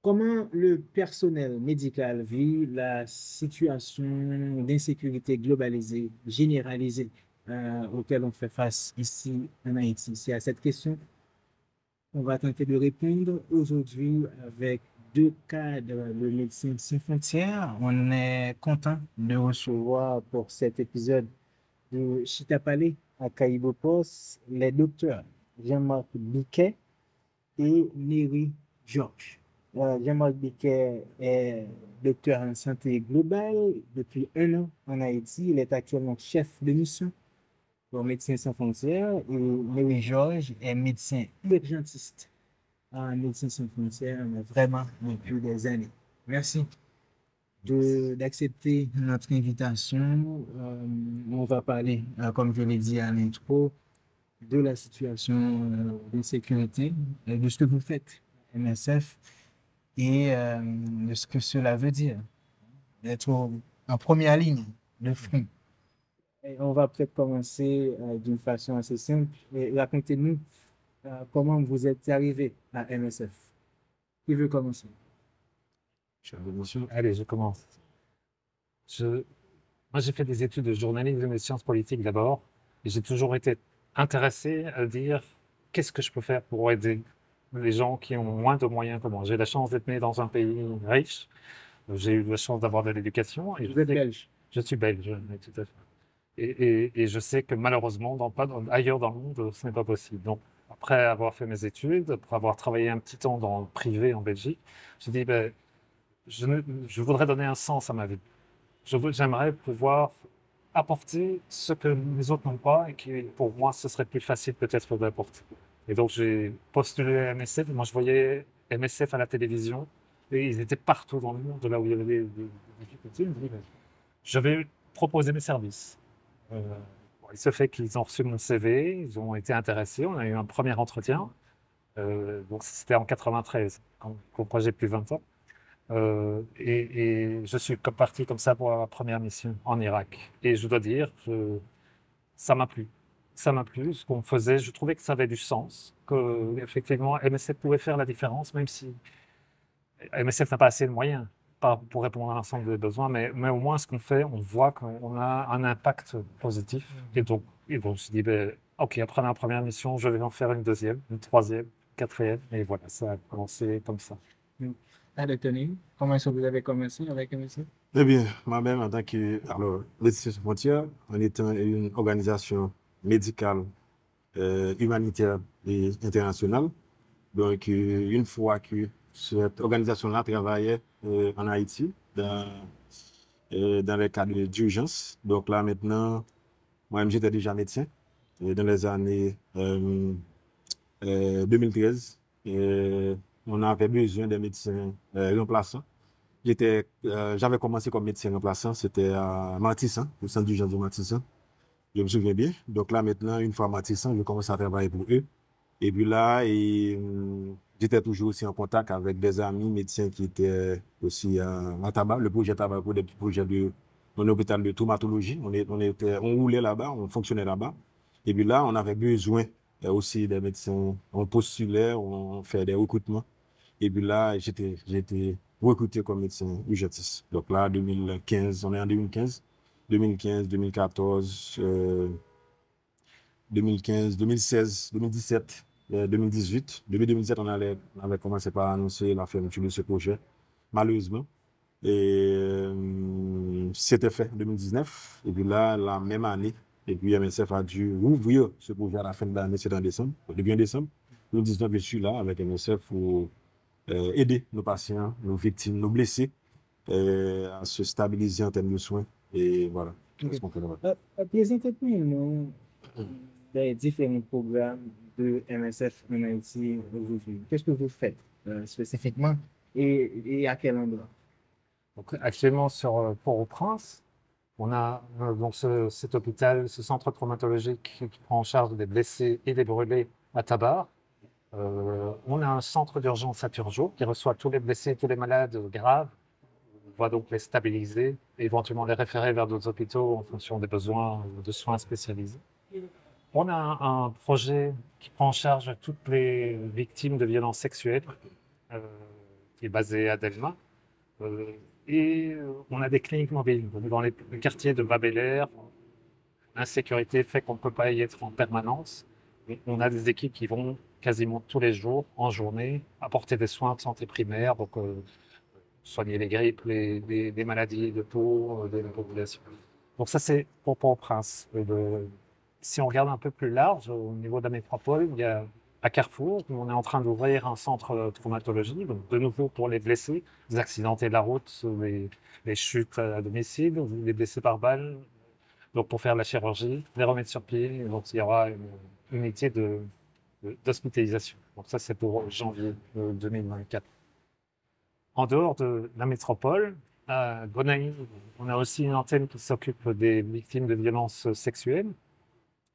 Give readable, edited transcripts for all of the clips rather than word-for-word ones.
comment le personnel médical vit la situation d'insécurité globalisée, généralisée, auquel on fait face ici en Haïti? C'est à cette question qu'on va tenter de répondre aujourd'hui avec deux cadres de Médecins Sans Frontières. On est content de recevoir pour cet épisode de Chita Palais à Caïbopos les docteurs Jean-Marc Biquet et Néry Georges. Jean-Marc Biquet est docteur en santé globale depuis 1 an en Haïti. Il est actuellement chef de mission pour Médecins Sans Frontières et Néry Georges est médecin urgentiste en Médecins Sans Frontières, mais vraiment depuis des années. Merci d'accepter notre invitation. On va parler, comme je l'ai dit à l'intro, de la situation d'insécurité, de ce que vous faites, MSF, et de ce que cela veut dire, d'être en première ligne, de front. Et on va peut-être commencer d'une façon assez simple. Racontez-nous comment vous êtes arrivé à MSF. Qui veut commencer? Allez, je commence. Moi, j'ai fait des études de journalisme et de sciences politiques d'abord, et j'ai toujours été intéressé à dire qu'est-ce que je peux faire pour aider les gens qui ont moins de moyens que moi. J'ai la chance d'être né dans un pays riche, j'ai eu la chance d'avoir de l'éducation. Et Vous êtes belge? Je suis belge, oui, tout à fait. Et je sais que malheureusement, ailleurs dans le monde, ce n'est pas possible. Donc, après avoir fait mes études, après avoir travaillé un petit temps dans le privé en Belgique, je dis, ben, je voudrais donner un sens à ma vie. J'aimerais pouvoir apporter ce que les autres n'ont pas et qui, pour moi, ce serait plus facile peut-être d'apporter. Et donc, j'ai postulé à MSF. Moi, je voyais MSF à la télévision et ils étaient partout dans le monde, là où il y avait des difficultés. Je me dis, ben, je vais proposer mes services. Bon, il se fait qu'ils ont reçu mon CV, ils ont été intéressés. On a eu un premier entretien. Donc, c'était en 93, quand j'ai plus 20 ans. Et je suis parti comme ça pour la première mission en Irak. Et je dois dire que ça m'a plu. Ça m'a plu, ce qu'on faisait. Je trouvais que ça avait du sens, que effectivement MSF pouvait faire la différence, même si MSF n'a pas assez de moyens pour répondre à l'ensemble des besoins, mais au moins ce qu'on fait, on voit qu'on a un impact positif. Et donc je me suis dit, ben, OK, après la première mission, je vais en faire une deuxième, une troisième, quatrième. Et voilà, ça a commencé comme ça. Tony, comment est-ce que vous avez commencé avec MSF? Eh bien, moi-même, en tant que Médecins Sans Frontières, en étant une organisation médicale, humanitaire et internationale, donc une fois que cette organisation-là travaillait en Haïti, dans les cas d'urgence, donc là maintenant, moi-même j'étais déjà médecin dans les années 2013. On avait besoin de médecins remplaçants. J'avais commencé comme médecin remplaçant, c'était à Matissan, au centre d'urgence de Matissan. Je me souviens bien. Donc là, maintenant, une fois à Matissan, je commence à travailler pour eux. Et puis là, j'étais toujours aussi en contact avec des amis médecins qui étaient aussi à Tabar, le projet Tabar, pour des petits projets de mon hôpital de traumatologie. On roulait là-bas, on fonctionnait là-bas. Et puis là, on avait besoin aussi des médecins. On postulait, on fait des recrutements. Et puis là, j'ai été recruté comme médecin urgentiste. Donc là, 2015, on est en 2015, 2015, 2014, 2015, 2016, 2017, 2018. Depuis 2017, on avait commencé par annoncer la fermeture de ce projet, malheureusement. Et c'était fait en 2019. Et puis là, la même année, et puis MSF a dû rouvrir ce projet à la fin de l'année, c'est en décembre, début en décembre. 2019, je suis là avec MSF pour aider nos patients, nos victimes, nos blessés à se stabiliser en termes de soins. Et voilà, c'est ce qu'on fait là. Présentez-nous les différents programmes de MSF en Haïti aujourd'hui. Qu'est-ce que vous faites spécifiquement et à quel endroit? Donc, actuellement, sur Port-au-Prince, on a donc cet hôpital, ce centre traumatologique qui prend en charge des blessés et des brûlés à Tabar. On a un centre d'urgence à Turgeau qui reçoit tous les blessés, tous les malades graves. On va donc les stabiliser et éventuellement les référer vers d'autres hôpitaux en fonction des besoins de soins spécialisés. On a un projet qui prend en charge toutes les victimes de violences sexuelles, qui est basé à Delma. On a des cliniques mobiles. Donc, dans les quartiers de Bas-Bel-Air, l'insécurité fait qu'on ne peut pas y être en permanence. Mais on a des équipes qui vont quasiment tous les jours, en journée, apporter des soins de santé primaire, donc soigner les grippes, les maladies de peau de la population. Donc ça, c'est pour Port-au-Prince. Si on regarde un peu plus large, au niveau de la métropole, il y a à Carrefour, on est en train d'ouvrir un centre de traumatologie, donc de nouveau pour les blessés, les accidentés de la route, les chutes à domicile, les blessés par balle, donc pour faire la chirurgie, les remettre sur pied. Donc il y aura une unité d'hospitalisation. Donc ça, c'est pour janvier 2024. En dehors de la métropole, à Gonaïves, on a aussi une antenne qui s'occupe des victimes de violences sexuelles.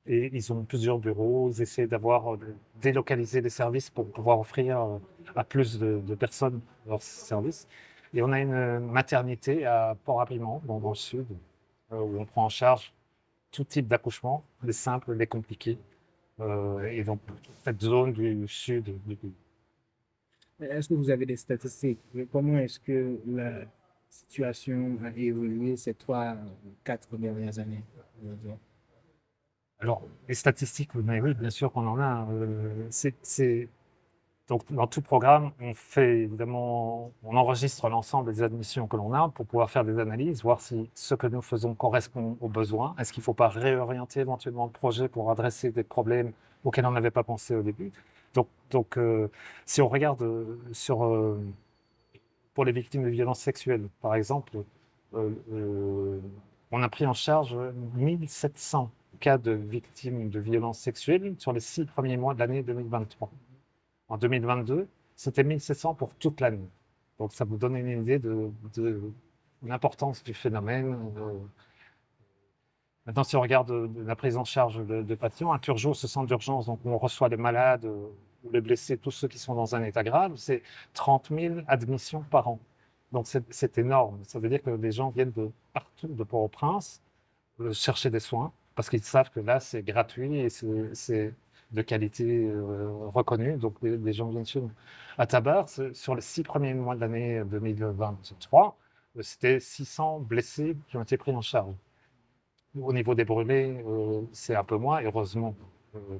Et ils ont plusieurs bureaux, ils essaient d'avoir délocalisé les services pour pouvoir offrir à plus de personnes leurs services. Et on a une maternité à Port-à-Piment, dans le sud, où on prend en charge tout type d'accouchement, les simples, les compliqués, et donc cette zone du sud du pays. Est-ce que vous avez des statistiques? Comment est-ce que la situation a évolué ces 3, 4 dernières années? Je veux dire? Alors, les statistiques, mais oui, bien sûr qu'on en a. Donc, dans tout programme, on fait évidemment, on enregistre l'ensemble des admissions que l'on a pour pouvoir faire des analyses, voir si ce que nous faisons correspond aux besoins. Est-ce qu'il ne faut pas réorienter éventuellement le projet pour adresser des problèmes auxquels on n'avait pas pensé au début? Donc, si on regarde pour les victimes de violences sexuelles, par exemple, on a pris en charge 1700 cas de victimes de violences sexuelles sur les 6 premiers mois de l'année 2023. En 2022, c'était 1700 pour toute l'année. Donc ça vous donne une idée de l'importance du phénomène. Maintenant, si on regarde la prise en charge de patients, un Turgot, ce centre d'urgence, donc on reçoit les malades ou les blessés, tous ceux qui sont dans un état grave, c'est 30 000 admissions par an. Donc c'est énorme. Ça veut dire que les gens viennent de partout, de Port-au-Prince, chercher des soins, parce qu'ils savent que là, c'est gratuit et c'est de qualité reconnue. Donc les gens viennent chez nous. À Tabar, sur les 6 premiers mois de l'année 2023, c'était 600 blessés qui ont été pris en charge. Au niveau des brûlés, c'est un peu moins, heureusement,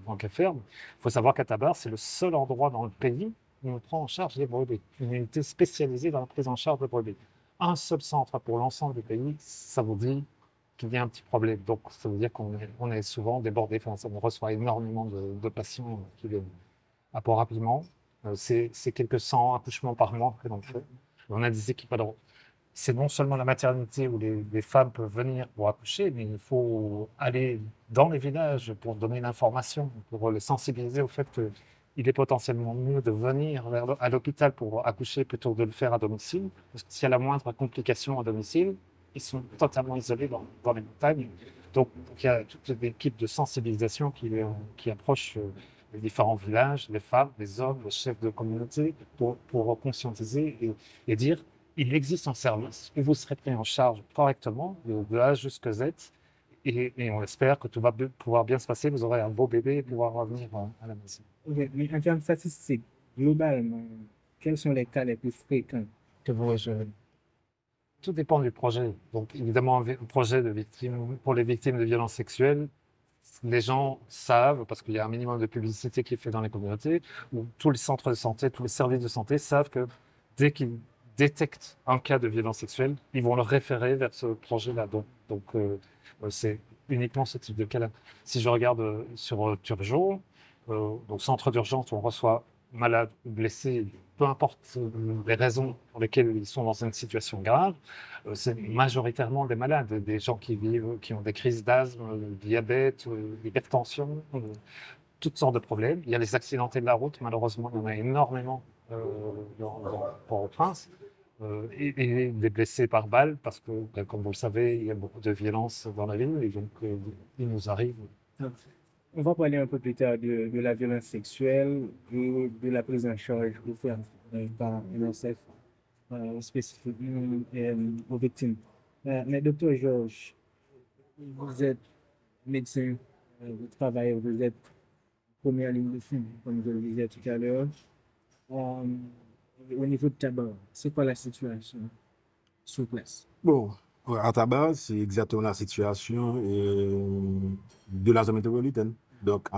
tant qu'à faire. Il faut savoir qu'à Tabar, c'est le seul endroit dans le pays où on prend en charge les brûlés. Une unité spécialisée dans la prise en charge des brûlés. Un seul centre pour l'ensemble du pays, ça vous dit qu'il y a un petit problème. Donc, ça veut dire qu'on est souvent débordé. Enfin, on reçoit énormément de patients qui viennent. À Port-à-Piment, c'est quelques 100 accouchements par mois que l'on fait. On a des équipes. Alors, c'est non seulement la maternité où les femmes peuvent venir pour accoucher, mais il faut aller dans les villages pour donner l'information, pour les sensibiliser au fait qu'il est potentiellement mieux de venir à l'hôpital pour accoucher plutôt que de le faire à domicile. Parce que s'il y a la moindre complication à domicile, ils sont totalement isolés dans les montagnes. Donc, il y a toute une équipe de sensibilisation qui approche les différents villages, les femmes, les hommes, les chefs de communauté, pour conscientiser et dire il existe un service où vous serez pris en charge correctement, de A jusqu'à Z, et on espère que tout va pouvoir bien se passer. Vous aurez un beau bébé et pouvoir revenir à la maison. Ok, mais en termes de statistiques, globalement, quels sont les cas les plus fréquents que vous recevez? Tout dépend du projet. Donc, évidemment, un projet pour les victimes de violences sexuelles, les gens savent, parce qu'il y a un minimum de publicité qui est fait dans les communautés, où tous les centres de santé, tous les services de santé savent que dès qu'ils détectent un cas de violence sexuelle, ils vont le référer vers ce projet-là. Donc c'est uniquement ce type de cas-là. Si je regarde sur Turgot, donc centre d'urgence où on reçoit malades ou blessés, peu importe les raisons pour lesquelles ils sont dans une situation grave, c'est majoritairement des malades, des gens qui ont des crises d'asthme, diabète, hypertension, toutes sortes de problèmes. Il y a les accidentés de la route, malheureusement, il y en a énormément dans Port-au-Prince. Et des blessés par balle, parce que, comme vous le savez, il y a beaucoup de violence dans la ville, et donc il nous arrive. On va parler un peu plus tard de la violence sexuelle et de la prise en charge offerte par MSF spécifiquement aux victimes. Mais docteur Georges, vous êtes médecin, vous travaillez, vous êtes première ligne de front, comme je le disais tout à l'heure. au niveau de tabac, c'est quoi la situation sur place? Bon, à Tabar, c'est exactement la situation de la zone métropolitaine. Donc,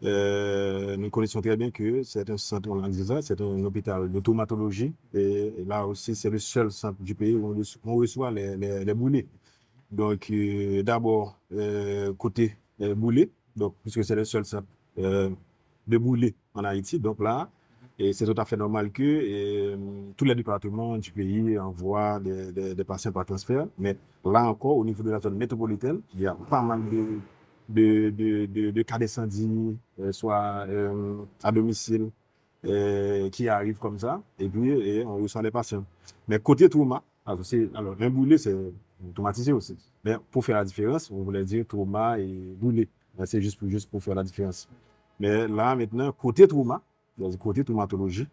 nous connaissons très bien que c'est un centre, on l'a dit ça, c'est un hôpital de traumatologie. Et là aussi, c'est le seul centre du pays où on reçoit les boulets. Donc, d'abord, côté boulets, donc, puisque c'est le seul centre de boulets en Haïti. Donc là, et c'est tout à fait normal que tous les départements du pays envoient des patients par transfert. Mais là encore, au niveau de la zone métropolitaine, il y a pas mal de cas d'incendie, soit à domicile, qui arrivent comme ça, et puis on reçoit les patients. Mais côté trauma, alors un boulet, c'est traumatisé aussi. Mais pour faire la différence, on voulait dire trauma et boulet. C'est juste pour faire la différence. Mais là, maintenant, côté trauma, côté traumatologie,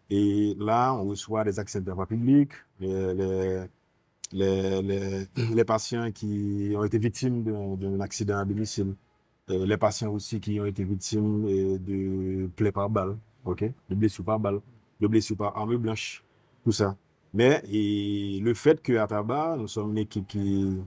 et là, on reçoit des accidents de la voie publique, les patients qui ont été victimes d'un accident à domicile, les patients aussi qui ont été victimes de plaies par balle, ok, de blessures par balle, de blessures par arme blanche, tout ça. Mais le fait qu'à Tabar, nous sommes une équipe qui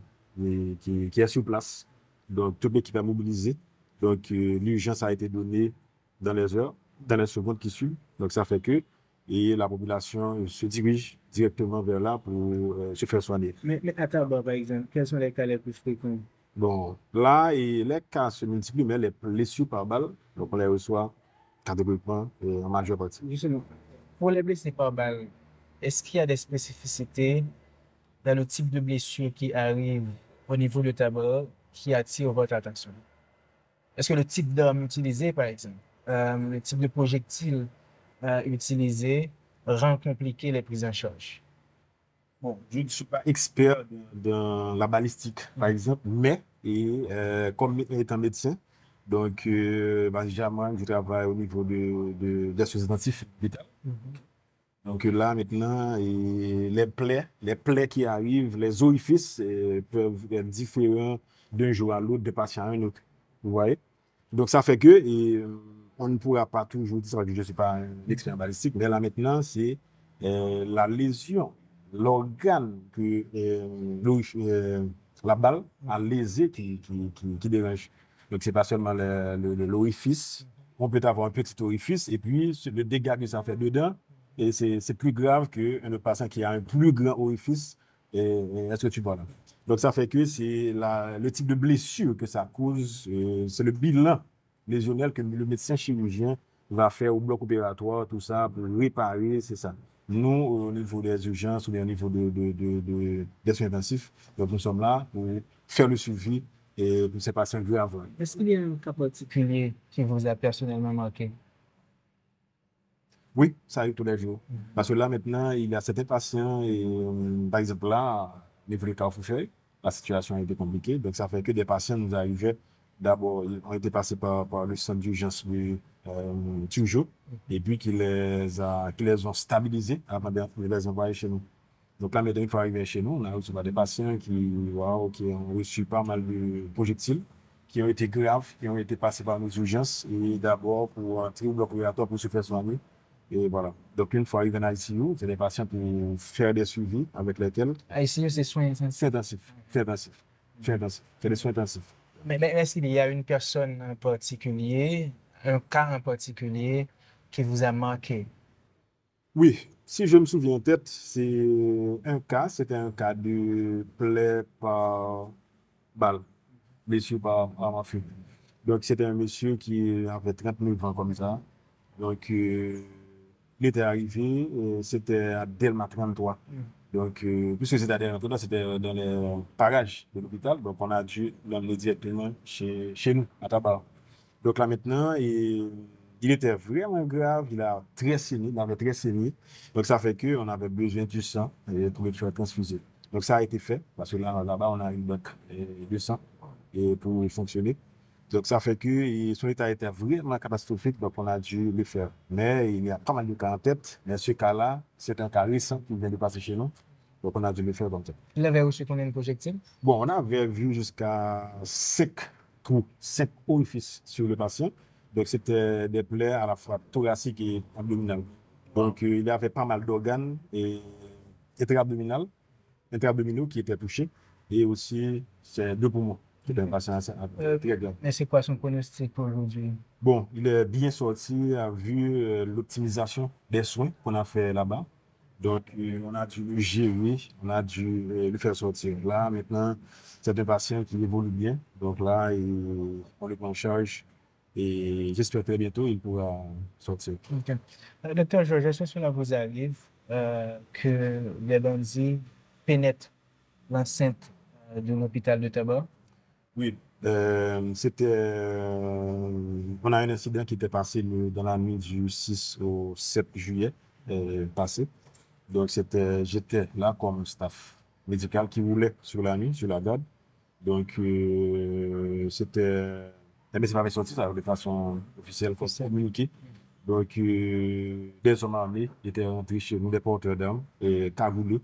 est sur place, donc toute l'équipe est mobilisée, donc l'urgence a été donnée dans les heures, dans les secondes qui suivent, donc ça fait que la population se dirige directement vers là pour se faire soigner. Mais à Tabar, par exemple, quels sont les cas les plus fréquents? Bon, là, les cas se multiplient, mais les blessures par balle, donc on les reçoit catégoriquement et en majeure partie. Justement, pour les blessés par balle, est-ce qu'il y a des spécificités dans le type de blessure qui arrive au niveau de tabac qui attire votre attention? Est-ce que le type d'arme utilisé, par exemple, le type de projectile utilisé rend compliqué les prises en charge? Bon, je ne suis pas expert dans la balistique, par exemple, mais comme étant médecin, donc généralement, je travaille au niveau des soins intensifs vitales. Donc là, maintenant, les plaies qui arrivent, les orifices peuvent être différents d'un jour à l'autre, de patient à un autre. Vous voyez? Donc ça fait que on ne pourra pas toujours dire que je ne suis pas un expert en balistique, mais là maintenant, c'est la lésion, l'organe que la balle a lésé qui dérange. Donc c'est pas seulement l'orifice. On peut avoir un petit orifice et puis le dégât que ça fait dedans, et c'est plus grave qu'un patient qui a un plus grand orifice. Est-ce que tu vois là? Donc, ça fait que c'est le type de blessure que ça cause, c'est le bilan lésionnel que le médecin chirurgien va faire au bloc opératoire, tout ça, pour réparer, c'est ça. Nous, au niveau des urgences ou bien au niveau des soins intensifs, donc nous sommes là pour faire le suivi et pour ces patients graves. Est-ce qu'il y a un cas particulier qui vous a personnellement marqué? Oui, ça arrive tous les jours. Parce que là, maintenant, il y a certains patients, par exemple, là, les Carrefour, la situation a été compliquée. Donc, ça fait que des patients nous arrivaient, d'abord, ils ont été passés par le centre d'urgence de Turgeot, et puis qui les ont stabilisés avant de les envoyer chez nous. Donc là, maintenant, il faut arriver chez nous. On a reçu des patients qui ont reçu pas mal de projectiles, qui ont été graves, qui ont été passés par nos urgences, et d'abord pour entrer au bloc opératoire pour se faire soigner. Et voilà. Donc, une fois arrivé en ICU, c'est des patients pour faire des suivis avec lesquels. ICU, c'est soins intensifs. C'est des soins intensifs. Mais est-ce qu'il y a une personne en particulier, un cas en particulier qui vous a marqué? Oui, si je me souviens en tête, c'était un cas de plaie par balle, blessure par arme à feu. Donc, c'était un monsieur qui avait 39 ans comme ça. Donc, il était arrivé, c'était à Delma 33. Donc, puisque c'était à Delma 33, c'était dans les parages de l'hôpital. Donc, on a dû l'emmener directement chez nous, à Tabar. Donc là, maintenant, il était vraiment grave, il avait très saigné. Donc, ça fait qu'on avait besoin du sang pour le faire transfuser. Donc, ça a été fait, parce que là-bas, on a une banque de sang pour fonctionner. Donc, ça fait que son état était vraiment catastrophique, donc on a dû le faire. Mais il y a pas mal de cas en tête, mais ce cas-là, c'est un cas récent qui vient de passer chez nous, donc on a dû le faire comme ça. Vous l'avez reçu combien de projectiles? Bon, on avait vu jusqu'à 5 trous, 5 orifices sur le patient. Donc, c'était des plaies à la fois thoraciques et abdominales. Donc, il avait pas mal d'organes et intra-abdominaux qui étaient touchés et aussi ses 2 poumons. C'était un patient très grave. Mais c'est quoi son pronostic aujourd'hui? Bon, il est bien sorti à vu l'optimisation des soins qu'on a fait là-bas. Donc, on a dû le gérer, on a dû le faire sortir. Là, maintenant, c'est un patient qui évolue bien. Donc là, on le prend en charge et j'espère très bientôt il pourra sortir. Ok. Docteur Georges, est-ce que cela vous arrive que les bandits pénètrent l'enceinte de l'hôpital de Tabar? Oui, on a un incident qui était passé dans la nuit du 6 au 7 juillet passé. Donc, j'étais là comme staff médical qui roulait sur la nuit, sur la garde. Donc, mais c'est pas sorti ça de façon officielle, pour communiquer. Donc, des hommes armés étaient rentrés chez nous, des porteurs d'armes, cagoulés,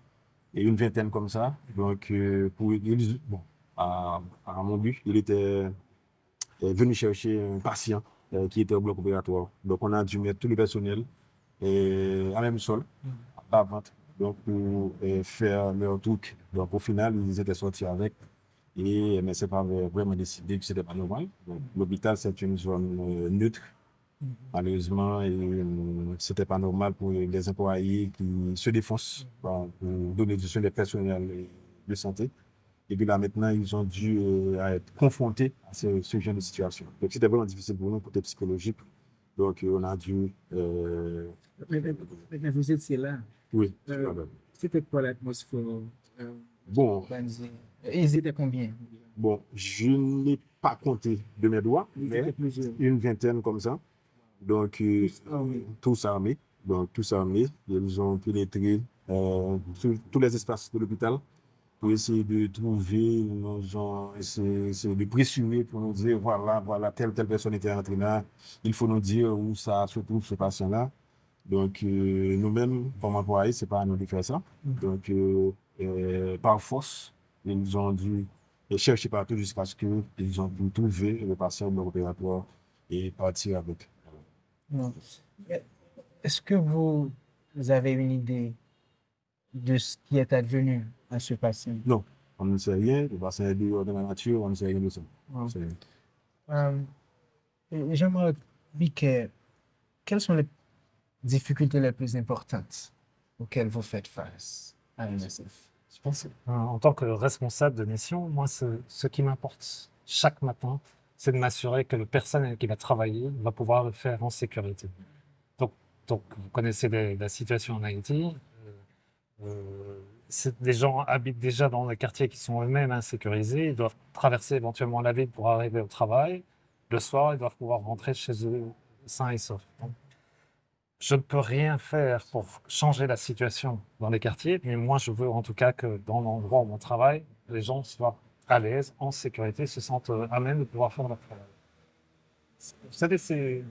et une vingtaine comme ça. Donc, bon, à mon but, il était venu chercher un patient qui était au bloc opératoire. Donc, on a dû mettre tout le personnel à même sol, à bas ventre, donc pour faire leur truc. Donc, au final, ils étaient sortis avec. Mais c'est pas vraiment décidé que c'était pas normal. L'hôpital, c'est une zone neutre. Malheureusement, c'était pas normal pour les employés qui se défoncent pour donner du soin des personnels de santé. Et puis là, maintenant, ils ont dû être confrontés à ce genre de situation. Donc, c'était vraiment difficile pour nous, côté psychologique. Donc, on a dû... Mais vous étiez là. Oui. C'était quoi l'atmosphère? Bon. Ils étaient combien? Bon, je n'ai pas compté de mes doigts, mais une vingtaine comme ça. Donc, tous armés. Donc, tous armés. Ils ont pénétré tous les espaces de l'hôpital pour essayer de trouver, ils ont essayé de pressurer pour nous dire, voilà, telle personne était entrée là. Il faut nous dire où ça se trouve, ce patient-là. Donc, nous-mêmes, comme employés, c'est pas à nous de faire ça. Donc, par force, ils ont dû chercher partout jusqu'à ce qu'ils ont pu trouver le patient au bloc opératoire et partir avec. Non. Est-ce que vous avez une idée de ce qui est advenu à ce patient? Non, on ne sait rien. Le patient est dehors de la nature, on ne sait rien de ça. J'aimerais que quelles sont les difficultés les plus importantes auxquelles vous faites face à MSF? Je pense en tant que responsable de mission, moi, ce qui m'importe chaque matin, c'est de m'assurer que le personnel qui va travailler va pouvoir le faire en sécurité. Donc vous connaissez la situation en Haïti. Des gens habitent déjà dans des quartiers qui sont eux-mêmes insécurisés. Ils doivent traverser éventuellement la ville pour arriver au travail. Le soir, ils doivent pouvoir rentrer chez eux sains et saufs. Donc, je ne peux rien faire pour changer la situation dans les quartiers, mais moi, je veux en tout cas que dans l'endroit où on travaille, les gens soient à l'aise, en sécurité, se sentent à même de pouvoir faire leur travail. Vous savez, c'est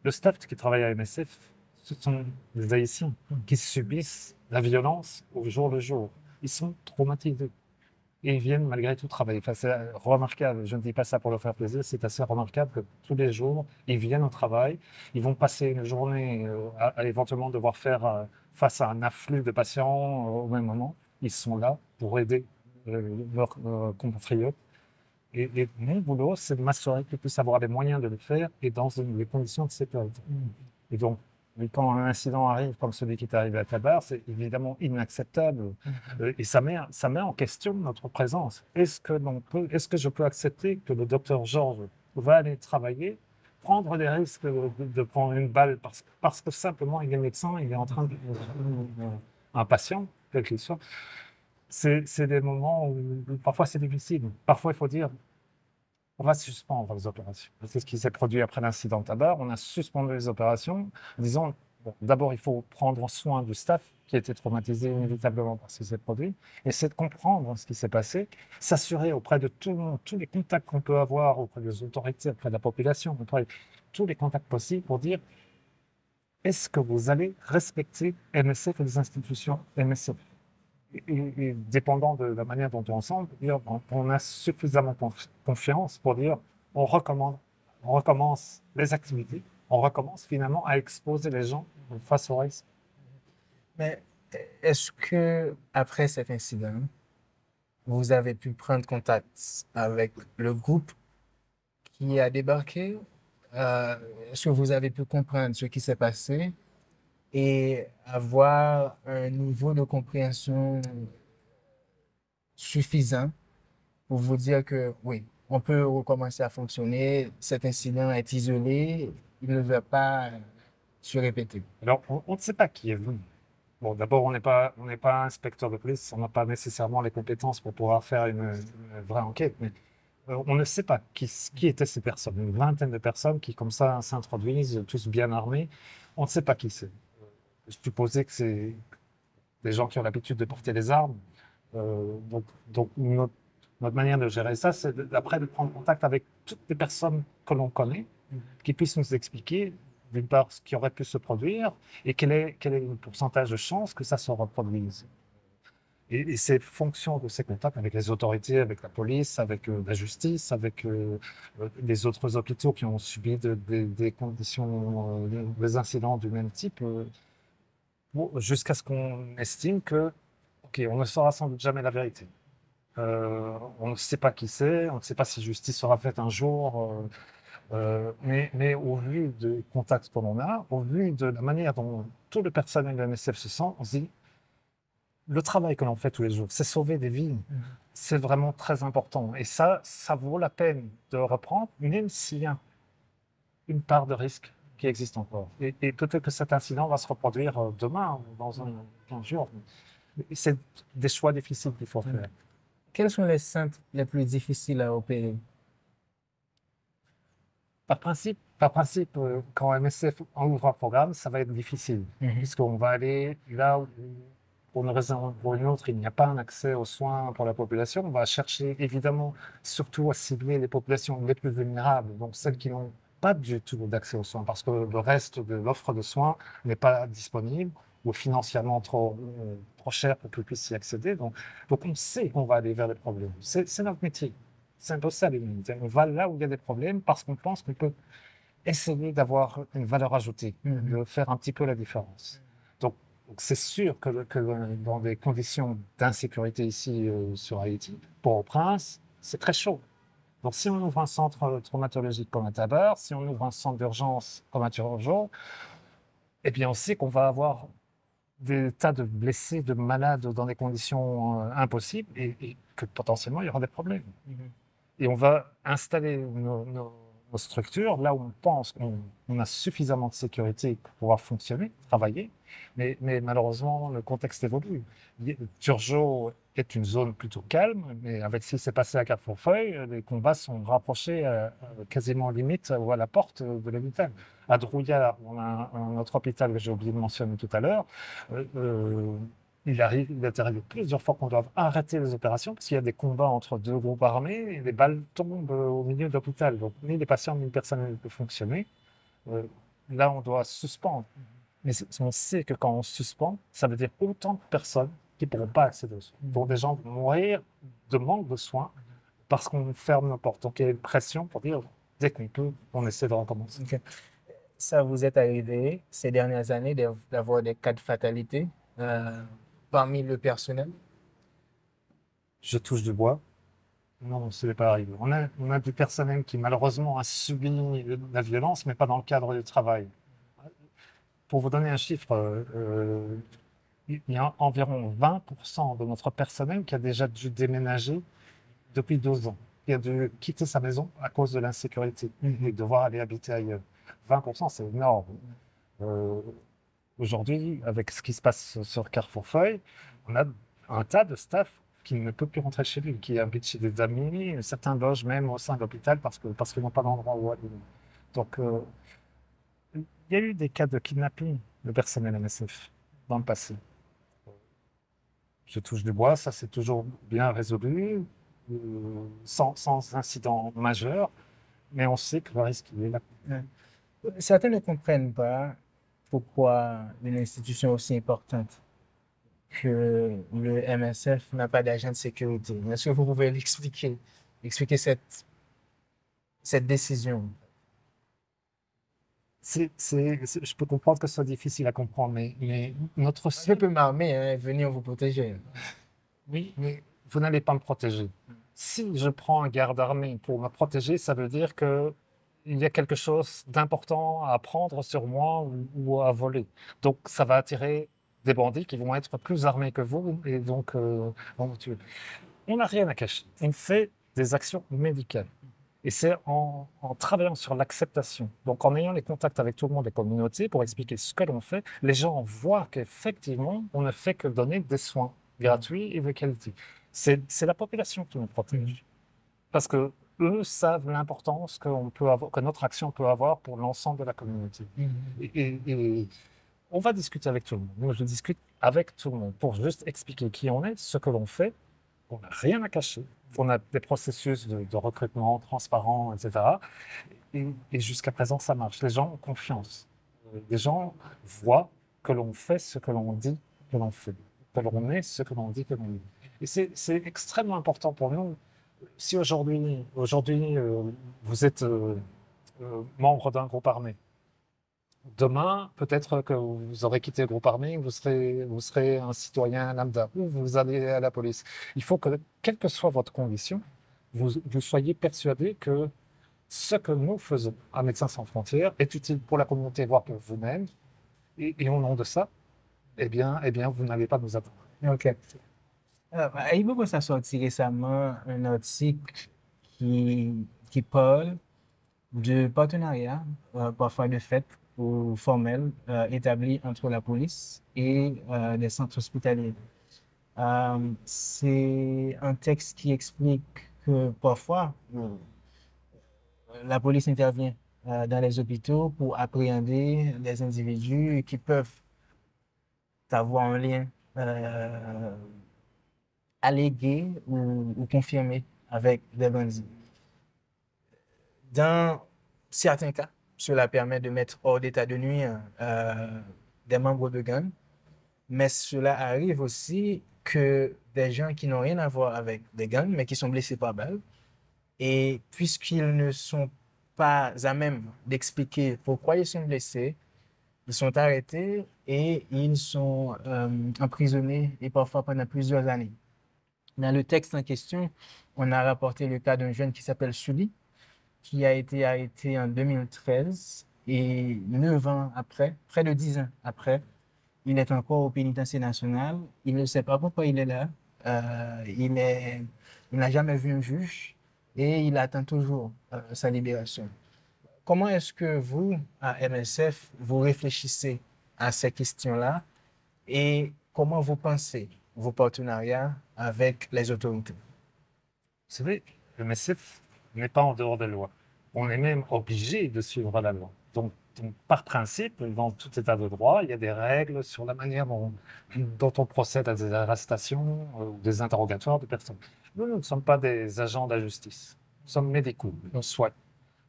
le staff qui travaille à MSF, ce sont des Haïtiens qui subissent la violence au jour le jour. Ils sont traumatisés. Et ils viennent malgré tout travailler. Enfin, c'est remarquable, je ne dis pas ça pour leur faire plaisir, c'est assez remarquable que tous les jours, ils viennent au travail, ils vont passer une journée à éventuellement devoir faire face à un afflux de patients au même moment. Ils sont là pour aider leurs compatriotes. Et mon boulot, c'est de m'assurer qu'ils puissent avoir les moyens de le faire et dans des conditions de sécurité. Et donc, quand un incident arrive comme celui qui est arrivé à Tabar, c'est évidemment inacceptable. Et ça met en question notre présence. Est-ce que je peux accepter que le docteur Georges va aller travailler, prendre des risques de prendre une balle parce que simplement il est médecin, il est en train de... un patient, quel qu'il soit. C'est des moments où parfois c'est difficile. Parfois, il faut dire, on va suspendre les opérations. C'est ce qui s'est produit après l'incident de Tabar. On a suspendu les opérations en disant, bon, d'abord, il faut prendre soin du staff qui a été traumatisé inévitablement par ce qui s'est produit, et c'est de comprendre ce qui s'est passé, s'assurer auprès de tous les contacts qu'on peut avoir auprès des autorités, auprès de la population, auprès de tous les contacts possibles pour dire, est-ce que vous allez respecter MSF et les institutions MSF? Et dépendant de la manière dont on semble, on a suffisamment confiance pour dire on recommence les activités, on recommence finalement à exposer les gens face au risque. Mais est-ce que après cet incident, vous avez pu prendre contact avec le groupe qui a débarqué? Est-ce que vous avez pu comprendre ce qui s'est passé et avoir un niveau de compréhension suffisant pour vous dire que oui, on peut recommencer à fonctionner, cet incident est isolé, il ne va pas se répéter. Alors, on ne sait pas qui est venu. Bon, d'abord, on n'est pas inspecteur de police, on n'a pas nécessairement les compétences pour pouvoir faire une vraie enquête, mais on ne sait pas qui étaient ces personnes. Une vingtaine de personnes qui, comme ça, s'introduisent, tous bien armés. On ne sait pas qui c'est. Supposer que c'est des gens qui ont l'habitude de porter des armes. Donc notre manière de gérer ça, c'est après de prendre contact avec toutes les personnes que l'on connaît, qui puissent nous expliquer, d'une part, ce qui aurait pu se produire et quel est le pourcentage de chances que ça se reproduise. Et c'est fonction de ces contacts avec les autorités, avec la police, avec la justice, avec les autres hôpitaux qui ont subi des conditions, des incidents du même type, jusqu'à ce qu'on estime que, OK, on ne saura sans doute jamais la vérité. On ne sait pas qui c'est, on ne sait pas si justice sera faite un jour, mais au vu des contacts que l'on a, au vu de la manière dont tout le personnel de la MSF se sent, on se dit, le travail que l'on fait tous les jours, c'est sauver des vies. C'est vraiment très important. Et ça vaut la peine de reprendre, même s'il y a une part de risque qui existe encore. Et peut-être que cet incident va se reproduire demain ou dans un jour. C'est des choix difficiles qu'il faut faire. Quels sont les centres les plus difficiles à opérer? Par principe, quand MSF ouvre un programme, ça va être difficile, puisqu'on va aller là où, pour une raison ou pour une autre, il n'y a pas un accès aux soins pour la population. On va chercher évidemment surtout à cibler les populations les plus vulnérables, donc celles qui n'ont pas du tout d'accès aux soins, parce que le reste de l'offre de soins n'est pas disponible ou financièrement trop cher pour qu'ils puissent y accéder. Donc on sait qu'on va aller vers les problèmes. C'est notre métier. C'est un peu ça, l'humanité. On va là où il y a des problèmes parce qu'on pense qu'on peut essayer d'avoir une valeur ajoutée, de faire un petit peu la différence. Donc c'est sûr que dans des conditions d'insécurité ici sur Haïti, Port-au-Prince, c'est très chaud. Donc si on ouvre un centre traumatologique comme à Tabar, si on ouvre un centre d'urgence comme à Turgeon, eh bien on sait qu'on va avoir des tas de blessés, de malades dans des conditions impossibles et que potentiellement il y aura des problèmes. Et on va installer nos structures là où on pense qu'on a suffisamment de sécurité pour pouvoir fonctionner, travailler. Mais malheureusement, le contexte évolue. Turgeon est une zone plutôt calme, mais avec ce qui s'est passé à Carrefourfeuille, les combats sont rapprochés quasiment limite ou à la porte de l'hôpital. À Drouillard, on a un autre hôpital que j'ai oublié de mentionner tout à l'heure. Il est arrivé plusieurs fois qu'on doit arrêter les opérations parce qu'il y a des combats entre deux groupes armés et les balles tombent au milieu de l'hôpital. Donc, ni les patients ni le personnel ne peuvent fonctionner. Là, on doit suspendre. Mais on sait que quand on suspend, ça veut dire autant de personnes qui ne pourront pas accéder aux soins. Donc, des gens vont mourir de manque de soins parce qu'on ferme nos portes. Donc, il y a une pression pour dire, dès qu'on peut, on essaie de recommencer. Okay. Ça vous est arrivé ces dernières années d'avoir des cas de fatalité parmi le personnel? Je touche du bois. Non, ce n'est pas arrivé. On a du personnel qui malheureusement a subi la violence, mais pas dans le cadre du travail. Pour vous donner un chiffre, il y a environ 20% de notre personnel qui a déjà dû déménager depuis 2 ans, qui a dû quitter sa maison à cause de l'insécurité et devoir aller habiter ailleurs. 20%, c'est énorme. Aujourd'hui, avec ce qui se passe sur Carrefourfeuille, on a un tas de staff qui ne peut plus rentrer chez lui, qui habite chez des amis, certains logent même au sein de l'hôpital parce qu'ils n'ont pas d'endroit où aller. Donc, il y a eu des cas de kidnapping de personnel MSF dans le passé. Je touche du bois, ça c'est toujours bien résolu, sans incident majeur, mais on sait que le risque il est là. Certains ne comprennent pas pourquoi une institution aussi importante que le MSF n'a pas d'agent de sécurité. Est-ce que vous pouvez l'expliquer, expliquer cette décision? Je peux comprendre que ce soit difficile à comprendre, mais notre Je peux m'armer, hein, venir vous protéger. oui, mais vous n'allez pas me protéger. Si je prends un garde armé pour me protéger, ça veut dire que il y a quelque chose d'important à prendre sur moi ou à voler. Donc, ça va attirer des bandits qui vont être plus armés que vous et donc vont vous tuer. On n'a rien à cacher. On fait des actions médicales. Et c'est en travaillant sur l'acceptation, donc en ayant les contacts avec tout le monde des communautés pour expliquer ce que l'on fait, les gens voient qu'effectivement, on ne fait que donner des soins gratuits et de qualité. C'est la population qui nous protège. Parce que eux savent l'importance que notre action peut avoir pour l'ensemble de la communauté. Et on va discuter avec tout le monde. Moi, je discute avec tout le monde pour juste expliquer qui on est, ce que l'on fait. On n'a rien à cacher. On a des processus de recrutement transparents, etc. Et jusqu'à présent, ça marche. Les gens ont confiance. Les gens voient que l'on fait ce que l'on dit que l'on fait, que l'on est ce que l'on dit que l'on est. Et c'est extrêmement important pour nous. Si aujourd'hui, vous êtes membre d'un groupe armé, demain, peut-être que vous aurez quitté le groupe armé, vous serez un citoyen lambda ou vous allez à la police. Il faut que, quelle que soit votre condition, vous soyez persuadé que ce que nous faisons à Médecins sans frontières est utile pour la communauté, voire pour vous-même. Et au nom de ça, eh bien, vous n'allez pas nous attendre. OK. Il ça sorti récemment un article qui parle de partenariat, parfois de fait ou formel, établi entre la police et les centres hospitaliers. C'est un texte qui explique que parfois, la police intervient dans les hôpitaux pour appréhender des individus qui peuvent avoir un lien allégué ou confirmé avec des bandits. Dans certains cas, cela permet de mettre hors d'état de nuire des membres de gang, mais cela arrive aussi que des gens qui n'ont rien à voir avec des gangs, mais qui sont blessés par balle, et puisqu'ils ne sont pas à même d'expliquer pourquoi ils sont blessés, ils sont arrêtés et ils sont emprisonnés et parfois pendant plusieurs années. Dans le texte en question, on a rapporté le cas d'un jeune qui s'appelle Sully, qui a été arrêté en 2013 et 9 ans après, près de 10 ans après, il est encore au pénitencier national. Il ne sait pas pourquoi il est là. Il n'a jamais vu un juge et il attend toujours sa libération. Comment est-ce que vous, à MSF, vous réfléchissez à ces questions-là et comment vous pensez vos partenariats avec les autorités? Vous savez, le MSF n'est pas en dehors des lois. On est même obligé de suivre la loi. Donc, par principe, dans tout état de droit, il y a des règles sur la manière dont on procède à des arrestations ou des interrogatoires de personnes. Nous ne sommes pas des agents de la justice. Nous sommes médicaux, on soigne.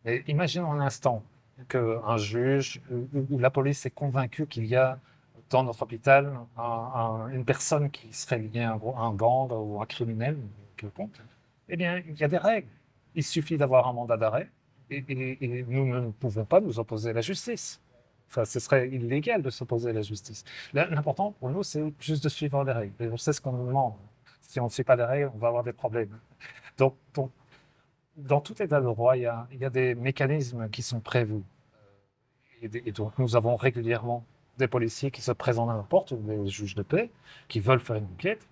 Mais imaginons un instant qu'un juge ou la police est convaincue qu'il y a dans notre hôpital une personne qui serait liée à un gang ou un criminel quelconque. Eh bien, il y a des règles. Il suffit d'avoir un mandat d'arrêt et nous ne pouvons pas nous opposer à la justice. Enfin, ce serait illégal de s'opposer à la justice. L'important pour nous, c'est juste de suivre les règles. Et on sait ce qu'on nous demande. Si on ne suit pas les règles, on va avoir des problèmes. Donc dans tout état de droit, il y a des mécanismes qui sont prévus. Et donc, nous avons régulièrement des policiers qui se présentent à la porte, ou des juges de paix, qui veulent faire une enquête.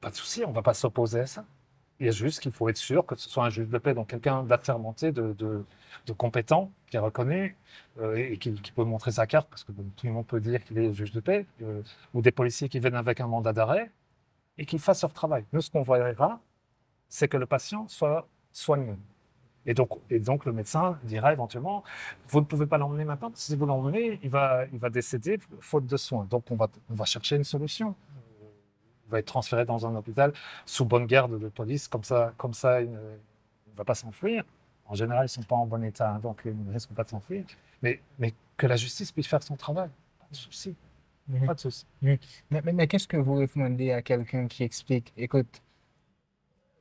Pas de souci, on ne va pas s'opposer à ça. Il y a juste qu'il faut être sûr que ce soit un juge de paix, donc quelqu'un d'assermenté, de compétent, qui reconnaît et qui peut montrer sa carte, parce que tout le monde peut dire qu'il est juge de paix, ou des policiers qui viennent avec un mandat d'arrêt et qui fassent leur travail. Nous, ce qu'on verra, c'est que le patient soit soigné. Et donc le médecin dira éventuellement, vous ne pouvez pas l'emmener maintenant, parce que si vous l'emmenez, il va décéder faute de soins. Donc on va chercher une solution. Il va être transféré dans un hôpital sous bonne garde de police, comme ça il ne va pas s'enfuir. En général, ils ne sont pas en bon état, hein, donc ils ne risquent pas de s'enfuir. Mais que la justice puisse faire son travail, pas de souci. Pas de souci. Mais qu'est-ce que vous recommandez à quelqu'un qui explique, écoute,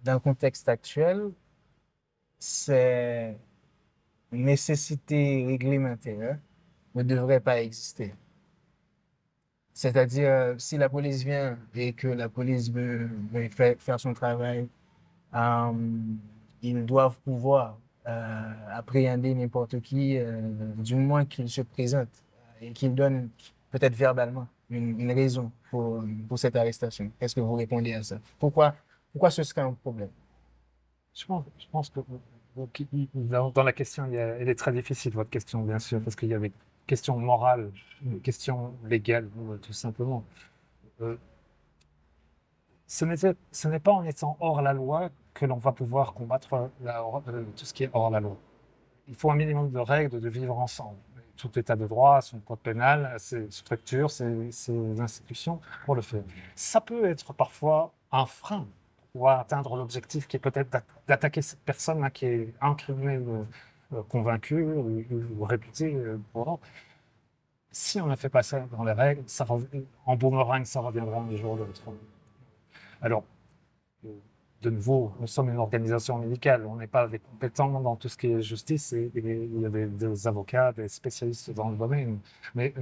dans le contexte actuel, c'est nécessité réglementaire ne devrait pas exister. C'est-à-dire, si la police vient et que la police veut faire son travail, euh, ils doivent pouvoir appréhender n'importe qui, du moins qu'il se présente et qu'il donne peut-être verbalement une raison pour cette arrestation. Qu'est-ce que vous répondez à ça? Pourquoi ce serait un problème? Je pense que dans la question, elle est très difficile, votre question, bien sûr, parce qu'il y a des questions morales, des questions légales, tout simplement. Euh, ce n'est pas en étant hors la loi que l'on va pouvoir combattre tout ce qui est hors la loi. Il faut un minimum de règles de vivre ensemble. Tout état de droit, son code pénal, ses structures, ses institutions pour le faire. Ça peut être parfois un frein pour atteindre l'objectif qui est peut-être d'attaquer cette personne là, qui est incriminée, convaincue ou réputée. Si on ne fait pas ça dans les règles, en boomerang, ça reviendra un jour ou l'autre. Alors, de nouveau, nous sommes une organisation médicale, on n'est pas des compétents dans tout ce qui est justice, et il y a des avocats, des spécialistes dans le domaine. Mais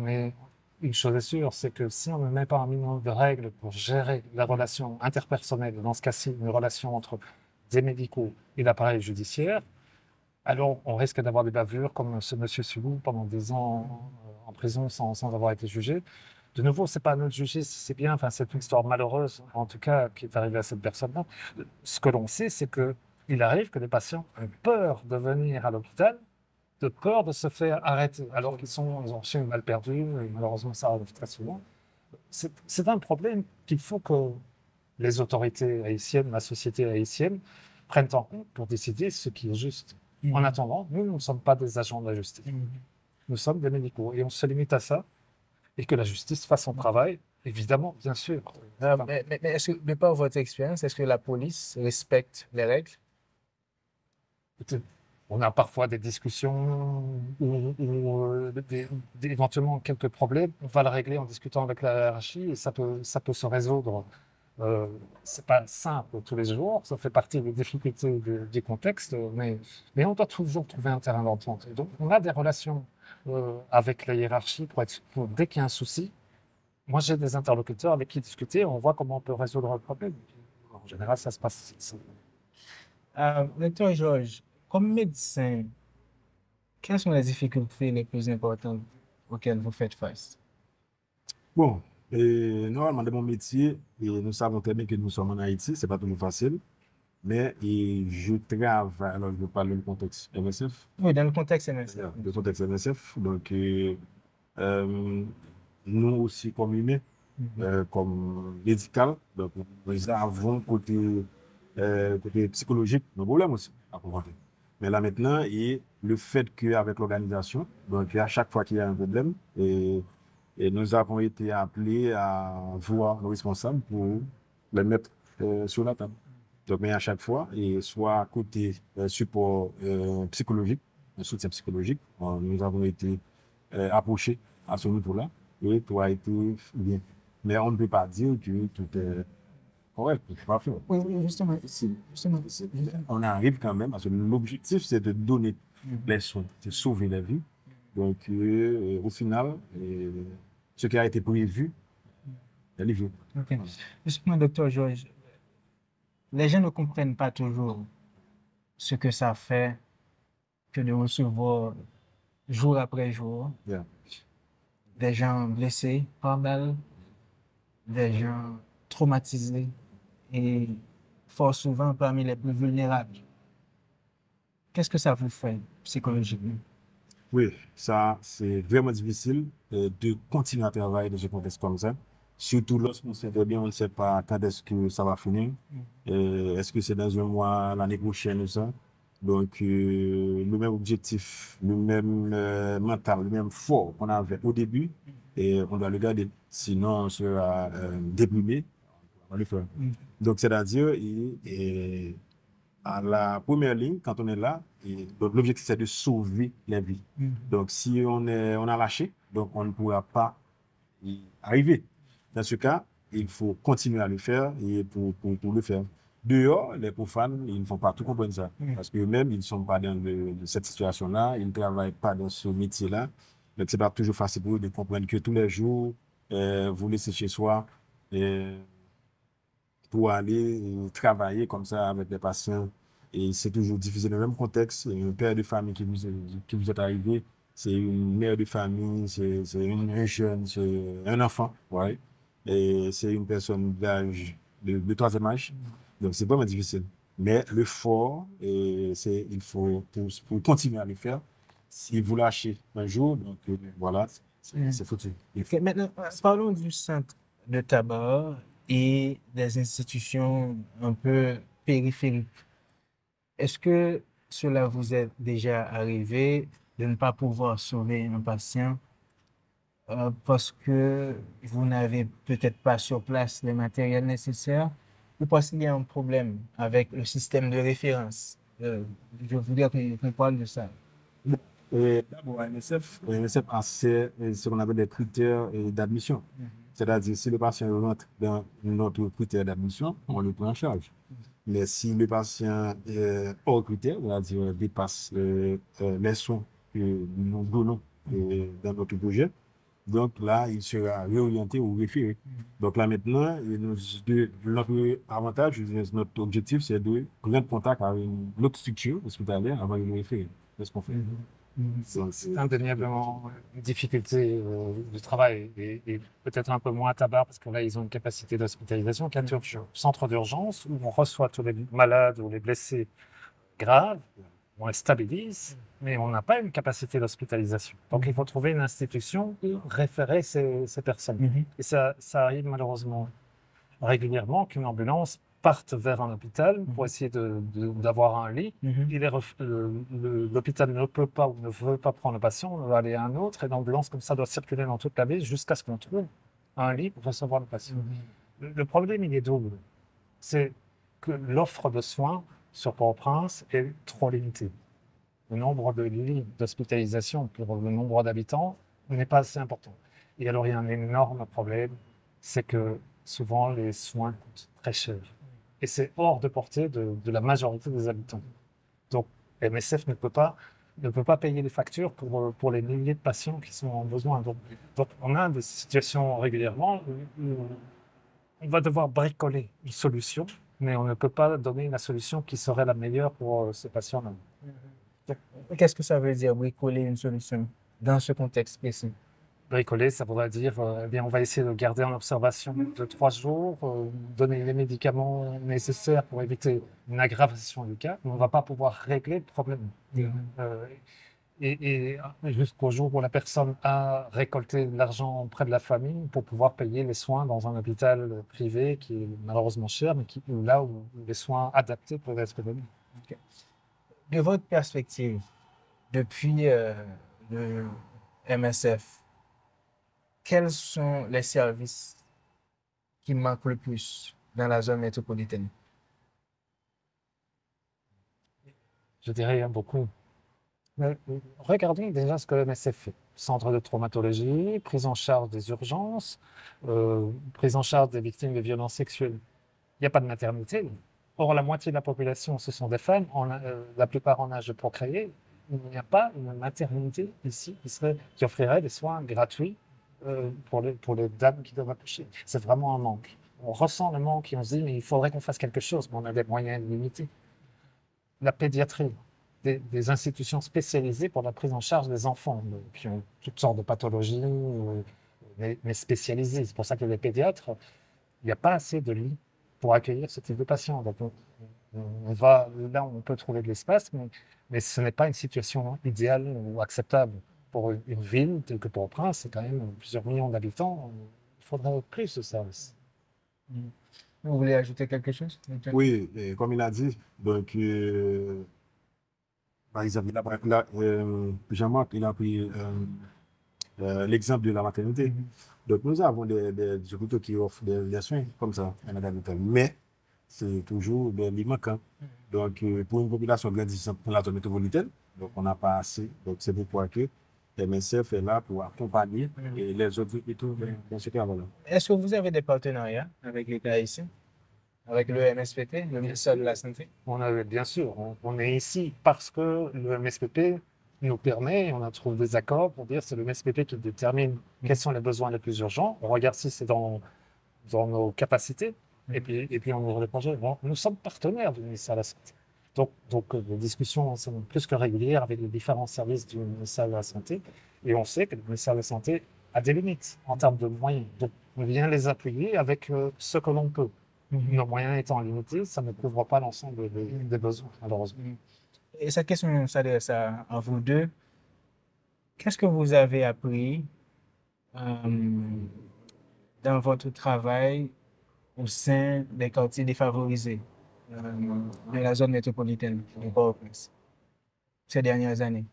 une chose est sûre, c'est que si on ne met pas un minimum de règles pour gérer la relation interpersonnelle, dans ce cas-ci, une relation entre des médicaux et l'appareil judiciaire, alors on risque d'avoir des bavures comme ce monsieur Sulou pendant 10 ans en prison sans avoir été jugé. De nouveau, c'est pas à nous de juger si c'est bien, enfin, c'est une histoire malheureuse, en tout cas, qui est arrivée à cette personne-là. Ce que l'on sait, c'est qu'il arrive que des patients ont peur de venir à l'hôpital, de peur de se faire arrêter, alors ils ont reçu une balle perdue, et malheureusement, ça arrive très souvent. C'est un problème qu'il faut que les autorités haïtiennes, la société haïtienne, prennent en compte pour décider ce qui est juste. En attendant, nous ne sommes pas des agents de la justice. Nous sommes des médicaux, et on se limite à ça. Et que la justice fasse son travail, évidemment, bien sûr. Mais est-ce que, de par votre expérience, est-ce que la police respecte les règles? On a parfois des discussions ou éventuellement quelques problèmes. On va le régler en discutant avec la hiérarchie et ça peut se résoudre. C'est pas simple tous les jours, ça fait partie des difficultés du contexte, mais on doit toujours trouver un terrain d'entente. Et donc, on a des relations avec la hiérarchie dès qu'il y a un souci. Moi, j'ai des interlocuteurs avec qui discuter, on voit comment on peut résoudre le problème. En général, ça se passe. Docteur Georges, comme médecin, quelles sont les difficultés les plus importantes auxquelles vous faites face? Bon, normalement, dans mon métier, nous savons très bien que nous sommes en Haïti, c'est pas toujours facile, mais je travaille, alors je parle du contexte MSF. Oui, dans le contexte MSF. Le contexte MSF, donc nous aussi comme humains, comme médical, donc nous avons côté psychologique, nos problèmes aussi à confronter. Mais là maintenant, le fait qu'avec l'organisation, donc à chaque fois qu'il y a un problème, et nous avons été appelés à voir nos responsables pour les mettre sur la table. Donc, mais à chaque fois, et soit côté support psychologique, un soutien psychologique, nous avons été approchés à ce niveau-là et tout a été bien. Mais on ne peut pas dire que tout est correct, c'est pas fait. Oui, justement. On arrive quand même, parce que l'objectif, c'est de donner les soins, de sauver la vie. Donc, au final, ce qui a été prévu, est livré. Ok. Justement, docteur Georges, les gens ne comprennent pas toujours ce que ça fait que de recevoir jour après jour des gens blessés par balle, des gens traumatisés et fort souvent parmi les plus vulnérables. Qu'est-ce que ça vous fait psychologiquement? Oui, ça, c'est vraiment difficile de continuer à travailler dans un contexte comme ça. Surtout lorsqu'on sait très bien, on ne sait pas quand est-ce que ça va finir. Est-ce que c'est dans un mois, l'année prochaine ou ça? Donc, le même objectif, le même mental, le même fort qu'on avait au début, et on doit le garder. Sinon, on sera déprimé. On va le faire. Donc, c'est-à-dire, à la première ligne, quand on est là, donc l'objectif c'est de sauver les vies. Donc si on a lâché, donc on ne pourra pas y arriver. Dans ce cas, il faut continuer à le faire et pour le faire. dehors, les profanes, ils ne font pas tout comprendre ça. Mm. Parce qu'eux-mêmes, ils ne sont pas dans cette situation-là, ils ne travaillent pas dans ce métier-là. Donc, ce n'est pas toujours facile pour eux de comprendre que tous les jours, vous laissez chez soi pour aller travailler comme ça avec des patients. Et c'est toujours difficile. Dans le même contexte, un père de famille qui vous est arrivé, c'est une mère de famille, c'est un jeune, c'est un enfant. Ouais. Et c'est une personne d'âge de troisième âge. Donc, c'est vraiment difficile. Mais le fort, il faut, pour continuer à le faire, si vous lâchez un jour, donc voilà, c'est foutu. Ok, maintenant, parlons du centre de tabac et des institutions un peu périphériques. Est-ce que cela vous est déjà arrivé de ne pas pouvoir sauver un patient parce que vous n'avez peut-être pas sur place les matériels nécessaires ou parce qu'il y a un problème avec le système de référence? Je voudrais qu'on parle de ça. D'abord, l'ANSF a ce qu'on appelle des critères d'admission. C'est-à-dire, si le patient rentre dans notre critère d'admission, on le prend en charge. Mais si le patient est hors critère, c'est-à-dire dépasse les soins que nous donnons dans notre projet, donc là, il sera réorienté ou référé. Donc là, maintenant, notre avantage, notre objectif, c'est de prendre contact avec une autre structure hospitalière avant de le référer. C'est ce qu'on fait. C'est indéniablement une difficulté du travail et peut-être un peu moins à tabac parce que là, ils ont une capacité d'hospitalisation qui est un centre d'urgence où on reçoit tous les malades ou les blessés graves, on les stabilise, mais on n'a pas une capacité d'hospitalisation. Donc, il faut trouver une institution où référer ces personnes. Et ça arrive malheureusement régulièrement qu'une ambulance parte vers un hôpital pour essayer d'avoir un lit. L'hôpital ne peut pas ou ne veut pas prendre le patient, on va aller à un autre, et l'ambulance comme ça doit circuler dans toute la ville jusqu'à ce qu'on trouve un lit pour recevoir le patient. Le problème, il est double. C'est que l'offre de soins sur Port-au-Prince est trop limitée. Le nombre de lits d'hospitalisation pour le nombre d'habitants n'est pas assez important. Et alors, il y a un énorme problème, c'est que souvent les soins coûtent très cher. Et c'est hors de portée de la majorité des habitants. Donc, MSF ne peut pas payer les factures pour les milliers de patients qui sont en besoin. Donc on a des situations régulièrement où on va devoir bricoler une solution, mais on ne peut pas donner la solution qui serait la meilleure pour ces patients-là. Qu'est-ce que ça veut dire, bricoler une solution dans ce contexte précis? Bricoler, ça voudrait dire, eh bien, on va essayer de garder en observation de 3 jours, donner les médicaments nécessaires pour éviter une aggravation du cas, mais on ne va pas pouvoir régler le problème. Et jusqu'au jour où la personne a récolté de l'argent auprès de la famille pour pouvoir payer les soins dans un hôpital privé qui est malheureusement cher, mais là où les soins adaptés peuvent être donnés. Okay. De votre perspective, depuis le MSF, quels sont les services qui manquent le plus dans la zone métropolitaine? Je dirais beaucoup. Mais regardons déjà ce que le MSF fait. Centre de traumatologie, prise en charge des urgences, prise en charge des victimes de violences sexuelles. Il n'y a pas de maternité. Or, la moitié de la population, ce sont des femmes, la plupart en âge de procréer. Il n'y a pas une maternité ici qui offrirait des soins gratuits pour les dames qui doivent accoucher. C'est vraiment un manque. On ressent le manque et on se dit, mais il faudrait qu'on fasse quelque chose, mais on a des moyens limités. La pédiatrie, des institutions spécialisées pour la prise en charge des enfants qui ont toutes sortes de pathologies, mais spécialisées. C'est pour ça que les pédiatres, il n'y a pas assez de lits pour accueillir ce type de patients. Donc on va, là, on peut trouver de l'espace, mais ce n'est pas une situation idéale ou acceptable. Pour une ville telle que Port-au-Prince, c'est quand même plusieurs millions d'habitants, il faudrait plus de services. Vous voulez ajouter quelque chose? Oui, comme il a dit, donc, par exemple, Jean-Marc, il a pris l'exemple de la maternité. Donc, nous avons des hôpitaux qui offrent des soins comme ça à la maternité, mais c'est toujours des manquants. Donc, pour une population grandissante dans la zone métropolitaine, donc on n'a pas assez. Donc, c'est pourquoi que MSF est là pour accompagner et les autres hôpitaux dans ce cas-là. Est-ce que vous avez des partenariats avec l'État ici? avec le MSPP, le ministère de la Santé? Bien sûr, on est ici parce que le MSPP nous permet, on a trouvé des accords pour dire que c'est le MSPP qui détermine quels sont les besoins les plus urgents. On regarde si c'est dans nos capacités et puis on ouvre les projets. Bon, nous sommes partenaires du ministère de la Santé. Donc les discussions sont plus que régulières avec les différents services du ministère de la Santé et on sait que le ministère de la Santé a des limites en termes de moyens. Donc on vient les appuyer avec ce que l'on peut. Nos moyens étant limités, ça ne couvre pas l'ensemble des besoins, malheureusement. Et cette question s'adresse à vous deux. Qu'est-ce que vous avez appris dans votre travail au sein des quartiers défavorisés de la zone métropolitaine de Port-au-Prince ces dernières années?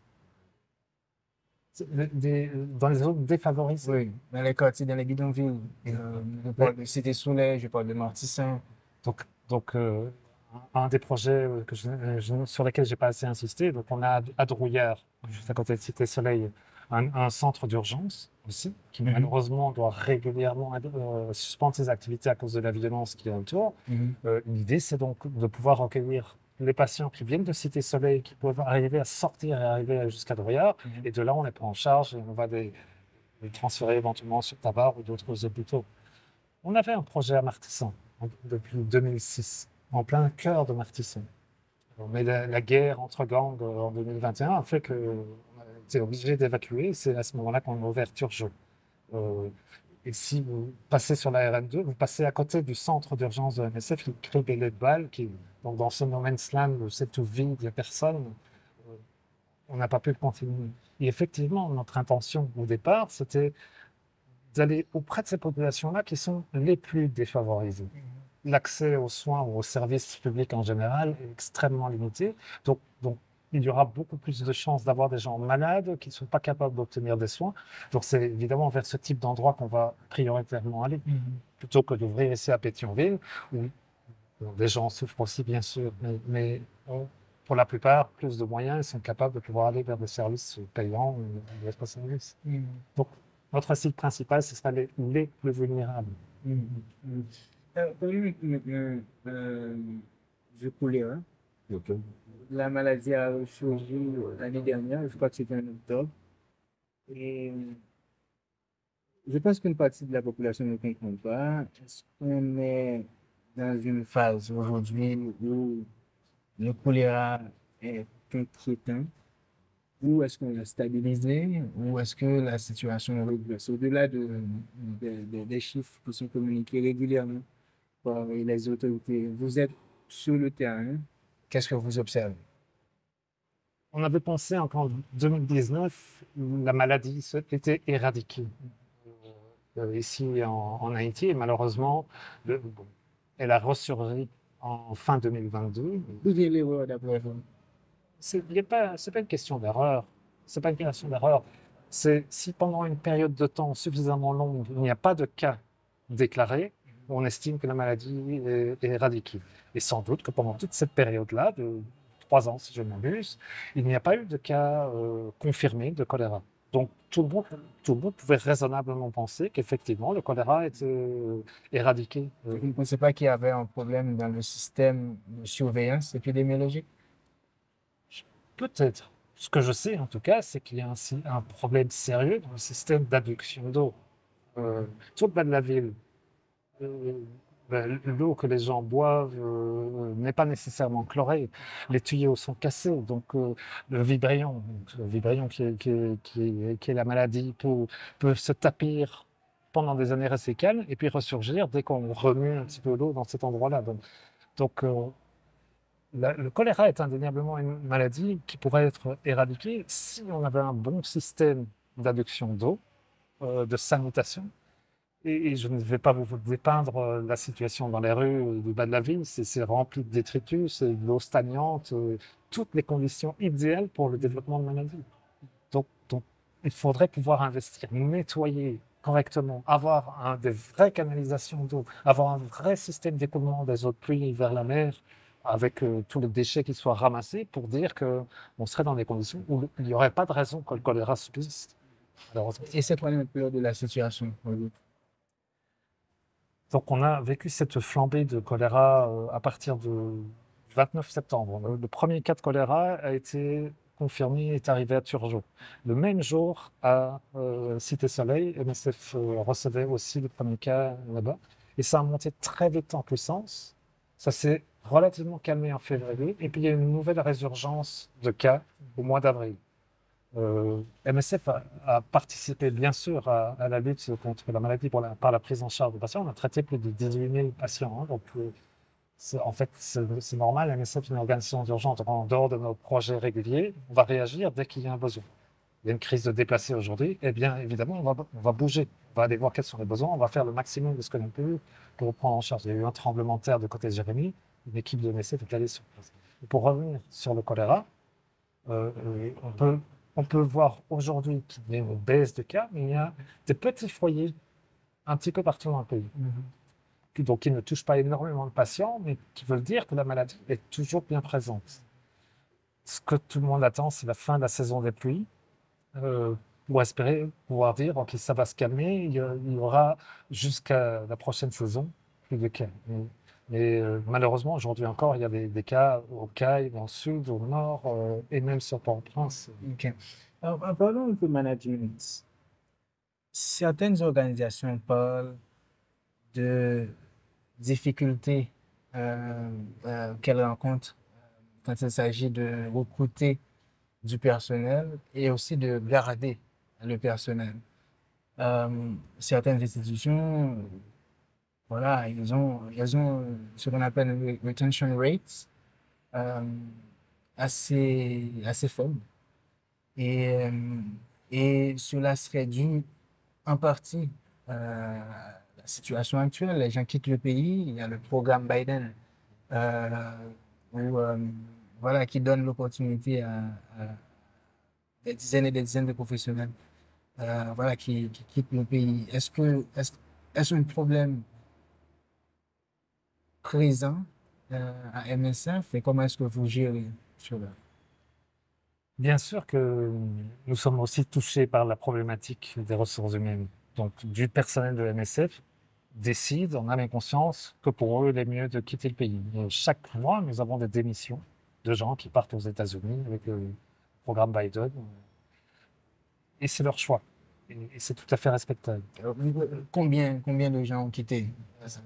Dans les zones défavorisées? Oui, dans les quartiers, dans les bidonvilles. Je parle de Cité-Soleil, je parle de Martissan. Donc, un des projets sur lesquels j'ai pas assez insisté, donc on a à Drouillard, juste à côté de Cité-Soleil, un centre d'urgence aussi, qui malheureusement doit régulièrement suspendre ses activités à cause de la violence qui est autour. L'idée, c'est donc de pouvoir recueillir les patients qui viennent de Cité-Soleil, qui peuvent arriver à sortir et arriver jusqu'à Drouillard, et de là, on les prend en charge et on va les transférer éventuellement sur Tabar ou d'autres hôpitaux. On avait un projet à Martissan depuis 2006, en plein cœur de Martissan. Mais la guerre entre gangs en 2021 a fait qu'on a été obligé d'évacuer. C'est à ce moment-là qu'on a ouvert Turgeot. Et si vous passez sur la RN2, vous passez à côté du centre d'urgence de MSF, qui crée des balles, donc dans ce no man's land où c'est tout vide, il n'y a personne. On n'a pas pu continuer. Et effectivement, notre intention au départ, c'était d'aller auprès de ces populations-là qui sont les plus défavorisées. L'accès aux soins ou aux services publics en général est extrêmement limité. Donc, il y aura beaucoup plus de chances d'avoir des gens malades qui ne sont pas capables d'obtenir des soins. Donc, c'est évidemment vers ce type d'endroit qu'on va prioritairement aller, plutôt que d'ouvrir ici à Pétionville, où des gens souffrent aussi, bien sûr, mais pour la plupart, plus de moyens, ils sont capables de pouvoir aller vers des services payants ou des services. Donc, notre cible principale, ce sera les plus vulnérables. Parlons maintenant du choléra. La maladie a surgi l'année dernière, je crois que c'était en octobre. Et je pense qu'une partie de la population ne comprend pas. Est-ce qu'on est dans une phase aujourd'hui où le choléra est inquiétant? Ou est-ce qu'on a stabilisé? Ou est-ce que la situation régresse? Au-delà des chiffres qui sont communiqués régulièrement par les autorités, vous êtes sur le terrain. Qu'est-ce que vous observez? On avait pensé qu'en 2019, la maladie était éradiquée ici en Haïti. Et malheureusement, elle a ressurgi en fin 2022. D'où vient l'erreur d'après vous? C'est pas une question d'erreur. C'est pas une question d'erreur. C'est si pendant une période de temps suffisamment longue, il n'y a pas de cas déclarés, on estime que la maladie est éradiquée. Et sans doute que pendant toute cette période-là, de 3 ans si je ne m'abuse, il n'y a pas eu de cas confirmés de choléra. Donc tout le monde pouvait raisonnablement penser qu'effectivement le choléra était éradiqué. Vous ne pensez pas qu'il y avait un problème dans le système de surveillance épidémiologique? Peut-être. Ce que je sais, en tout cas, c'est qu'il y a un problème sérieux dans le système d'adduction d'eau. Sur le bas de la ville, l'eau que les gens boivent n'est pas nécessairement chlorée. Les tuyaux sont cassés, donc le vibration qui est la maladie, peut se tapir pendant des années assez calmes et puis ressurgir dès qu'on remue un petit peu l'eau dans cet endroit-là. Donc le choléra est indéniablement une maladie qui pourrait être éradiquée si on avait un bon système d'adduction d'eau, de sanitation. Et je ne vais pas vous dépeindre la situation dans les rues du bas de la ville. C'est rempli de détritus, c'est de l'eau stagnante, toutes les conditions idéales pour le développement de maladie. Donc, il faudrait pouvoir investir, nettoyer correctement, avoir des vraies canalisations d'eau, avoir un vrai système d'écoulement des eaux de pluie vers la mer, avec tous les déchets qui soient ramassés pour dire qu'on serait dans des conditions où il n'y aurait pas de raison que le choléra subsiste. Et c'est quoi l'ampleur de la situation? Donc, on a vécu cette flambée de choléra à partir du 29 septembre. Le premier cas de choléra a été confirmé, est arrivé à Turgeau. Le même jour, à Cité Soleil, MSF recevait aussi le premier cas là-bas. Et ça a monté très vite en puissance. Ça s'est relativement calmé en février. Et puis, il y a eu une nouvelle résurgence de cas au mois d'avril. MSF a participé bien sûr à la lutte contre la maladie par la prise en charge des patients. On a traité plus de 18 000 patients. Hein, donc, en fait, c'est normal. MSF est une organisation d'urgence. En dehors de nos projets réguliers, on va réagir dès qu'il y a un besoin. Il y a une crise de déplacés aujourd'hui. Eh bien, évidemment, on va bouger. On va aller voir quels sont les besoins. On va faire le maximum de ce que l'on peut pour prendre en charge. Il y a eu un tremblement de terre de côté de Jérémy. Une équipe de MSF est allée sur place. Et pour revenir sur le choléra, on peut voir aujourd'hui qu'il y a une baisse de cas, mais il y a des petits foyers un petit peu partout dans le pays. Donc, qui ne touchent pas énormément de patients, mais qui veulent dire que la maladie est toujours bien présente. Ce que tout le monde attend, c'est la fin de la saison des pluies, pour espérer pouvoir dire, OK, ça va se calmer, il y aura jusqu'à la prochaine saison plus de cas. Mais malheureusement, aujourd'hui encore, il y a des cas au Caille, dans le sud, au nord, et même sur Port-au-Prince. OK. Alors, parlons un peu management. Certaines organisations parlent de difficultés qu'elles rencontrent quand il s'agit de recruter du personnel et aussi de garder le personnel. Certaines institutions, voilà, ils ont ce qu'on appelle une retention rate assez faible. Et cela serait dû en partie à la situation actuelle. Les gens quittent le pays. Il y a le programme Biden voilà, qui donne l'opportunité à des dizaines et des dizaines de professionnels voilà, qui quittent le pays. Est-ce un problème présent à MSF et comment est-ce que vous gérez cela? Bien sûr que nous sommes aussi touchés par la problématique des ressources humaines. Donc, du personnel de MSF décide, en âme et conscience, que pour eux, il est mieux de quitter le pays. Et chaque mois, nous avons des démissions de gens qui partent aux États-Unis avec le programme Biden. Et c'est leur choix. Et c'est tout à fait respectable. Combien de gens ont quitté?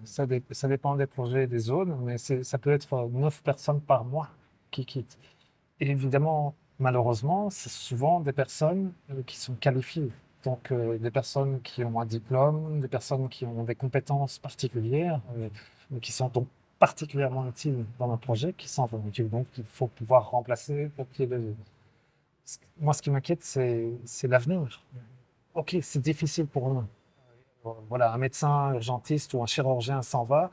Ça dépend des projets et des zones, mais ça peut être 9 personnes par mois qui quittent. Et évidemment, malheureusement, c'est souvent des personnes qui sont qualifiées. Donc, des personnes qui ont un diplôme, des personnes qui ont des compétences particulières, qui sont donc particulièrement utiles dans un projet, qui s'en vont. Donc, il faut pouvoir remplacer pour qu'il y ait Moi, ce qui m'inquiète, c'est l'avenir. OK, c'est difficile pour nous. Voilà, un médecin urgentiste ou un chirurgien s'en va,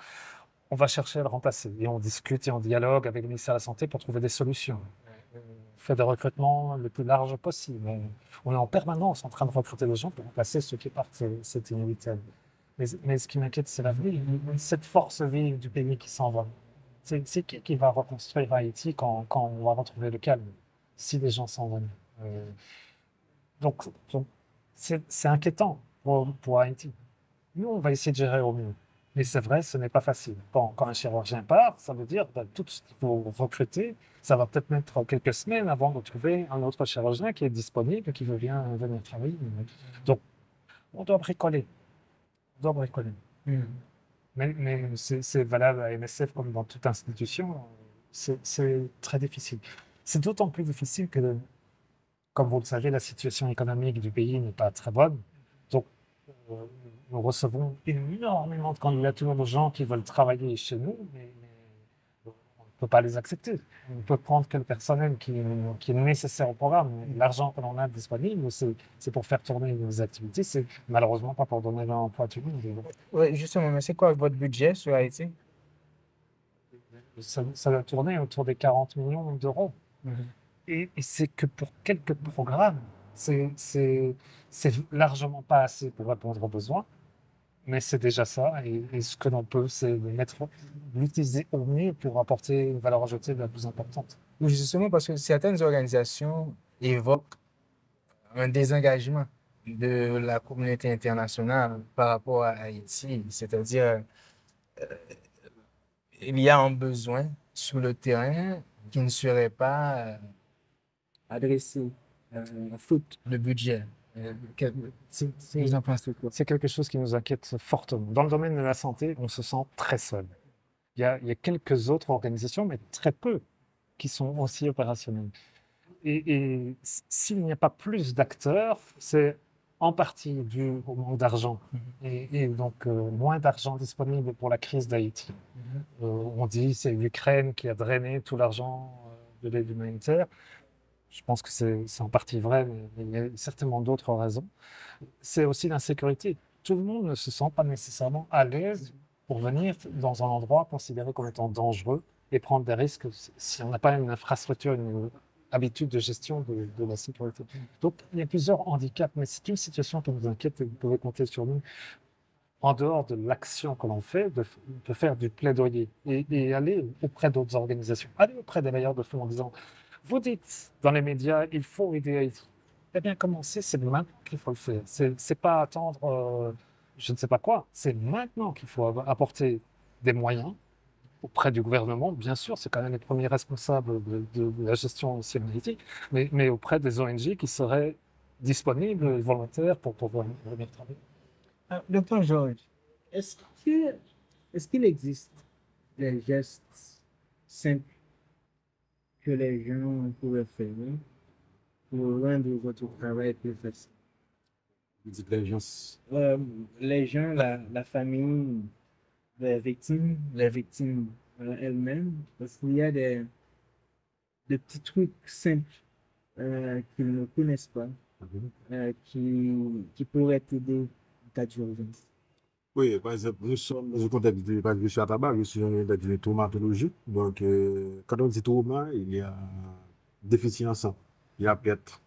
on va chercher à le remplacer. Et on discute et on dialogue avec le ministère de la Santé pour trouver des solutions. On fait des recrutements le plus large possible. On est en permanence en train de recruter des gens pour remplacer ceux qui partent. C'est inévitable. Mais ce qui m'inquiète, c'est l'avenir. Cette force vive du pays qui s'en va. C'est qui va reconstruire Haïti quand on va retrouver le calme, si les gens s'en vont. Donc c'est inquiétant pour Haïti. Nous, on va essayer de gérer au mieux. Mais c'est vrai, ce n'est pas facile. Quand un chirurgien part, ça veut dire que tout ce qu'il faut recruter, ça va peut-être mettre quelques semaines avant de trouver un autre chirurgien qui est disponible, qui veut bien venir travailler. Donc, on doit bricoler. Mais c'est valable à MSF comme dans toute institution. C'est très difficile. C'est d'autant plus difficile que, comme vous le savez, la situation économique du pays n'est pas très bonne. Donc, nous recevons énormément de candidatures de gens qui veulent travailler chez nous, mais on ne peut pas les accepter. On peut prendre que le personnel qui est nécessaire au programme. L'argent que l'on a disponible, c'est pour faire tourner nos activités. C'est malheureusement pas pour donner l'emploi à tout le monde. Oui, justement, mais c'est quoi votre budget sur Haïti? Ça va tourner autour des 40 millions d'euros. Et c'est que pour quelques programmes. C'est largement pas assez pour répondre aux besoins, mais c'est déjà ça. Et ce que l'on peut, c'est l'utiliser au mieux pour apporter une valeur ajoutée la plus importante. Justement, parce que certaines organisations évoquent un désengagement de la communauté internationale par rapport à Haïti. C'est-à-dire, il y a un besoin sur le terrain qui ne serait pas adressé, faute de budget. Vous en pensez quoi? C'est quelque chose qui nous inquiète fortement. Dans le domaine de la santé, on se sent très seul. Il y a quelques autres organisations, mais très peu, qui sont aussi opérationnelles. Et s'il n'y a pas plus d'acteurs, c'est en partie dû au manque d'argent et donc moins d'argent disponible pour la crise d'Haïti. On dit que c'est l'Ukraine qui a drainé tout l'argent de l'aide humanitaire. Je pense que c'est en partie vrai, mais il y a certainement d'autres raisons. C'est aussi l'insécurité. Tout le monde ne se sent pas nécessairement à l'aise pour venir dans un endroit considéré comme étant dangereux et prendre des risques si on n'a pas une infrastructure, une habitude de gestion de la sécurité. Donc, il y a plusieurs handicaps, mais c'est une situation qui nous inquiète et vous pouvez compter sur nous. En dehors de l'action que l'on fait, de faire du plaidoyer et aller auprès d'autres organisations, aller auprès des bailleurs de fonds en disant vous dites dans les médias il faut aider Haïti. Eh bien, commencer, c'est maintenant qu'il faut le faire. C'est pas attendre je ne sais pas quoi, c'est maintenant qu'il faut apporter des moyens auprès du gouvernement, bien sûr, c'est quand même les premiers responsables de la gestion ici en Haïti, mais auprès des ONG qui seraient disponibles et volontaires pour pouvoir venir travailler. Docteur Georges, est-ce que, est-ce qu'il existe des gestes simples que les gens pourraient faire pour rendre votre travail plus facile? Vous dites les gens, Les gens, la famille les victimes elles-mêmes, parce qu'il y a des petits trucs simples qu'ils ne connaissent pas, qui pourraient t'aider en cas d'urgence. oui, par exemple, nous sommes dans un contexte de, parce que je suis à tabac, je suis dans une traumatologie. Donc, quand on dit trauma, il y a déficience, il y a perte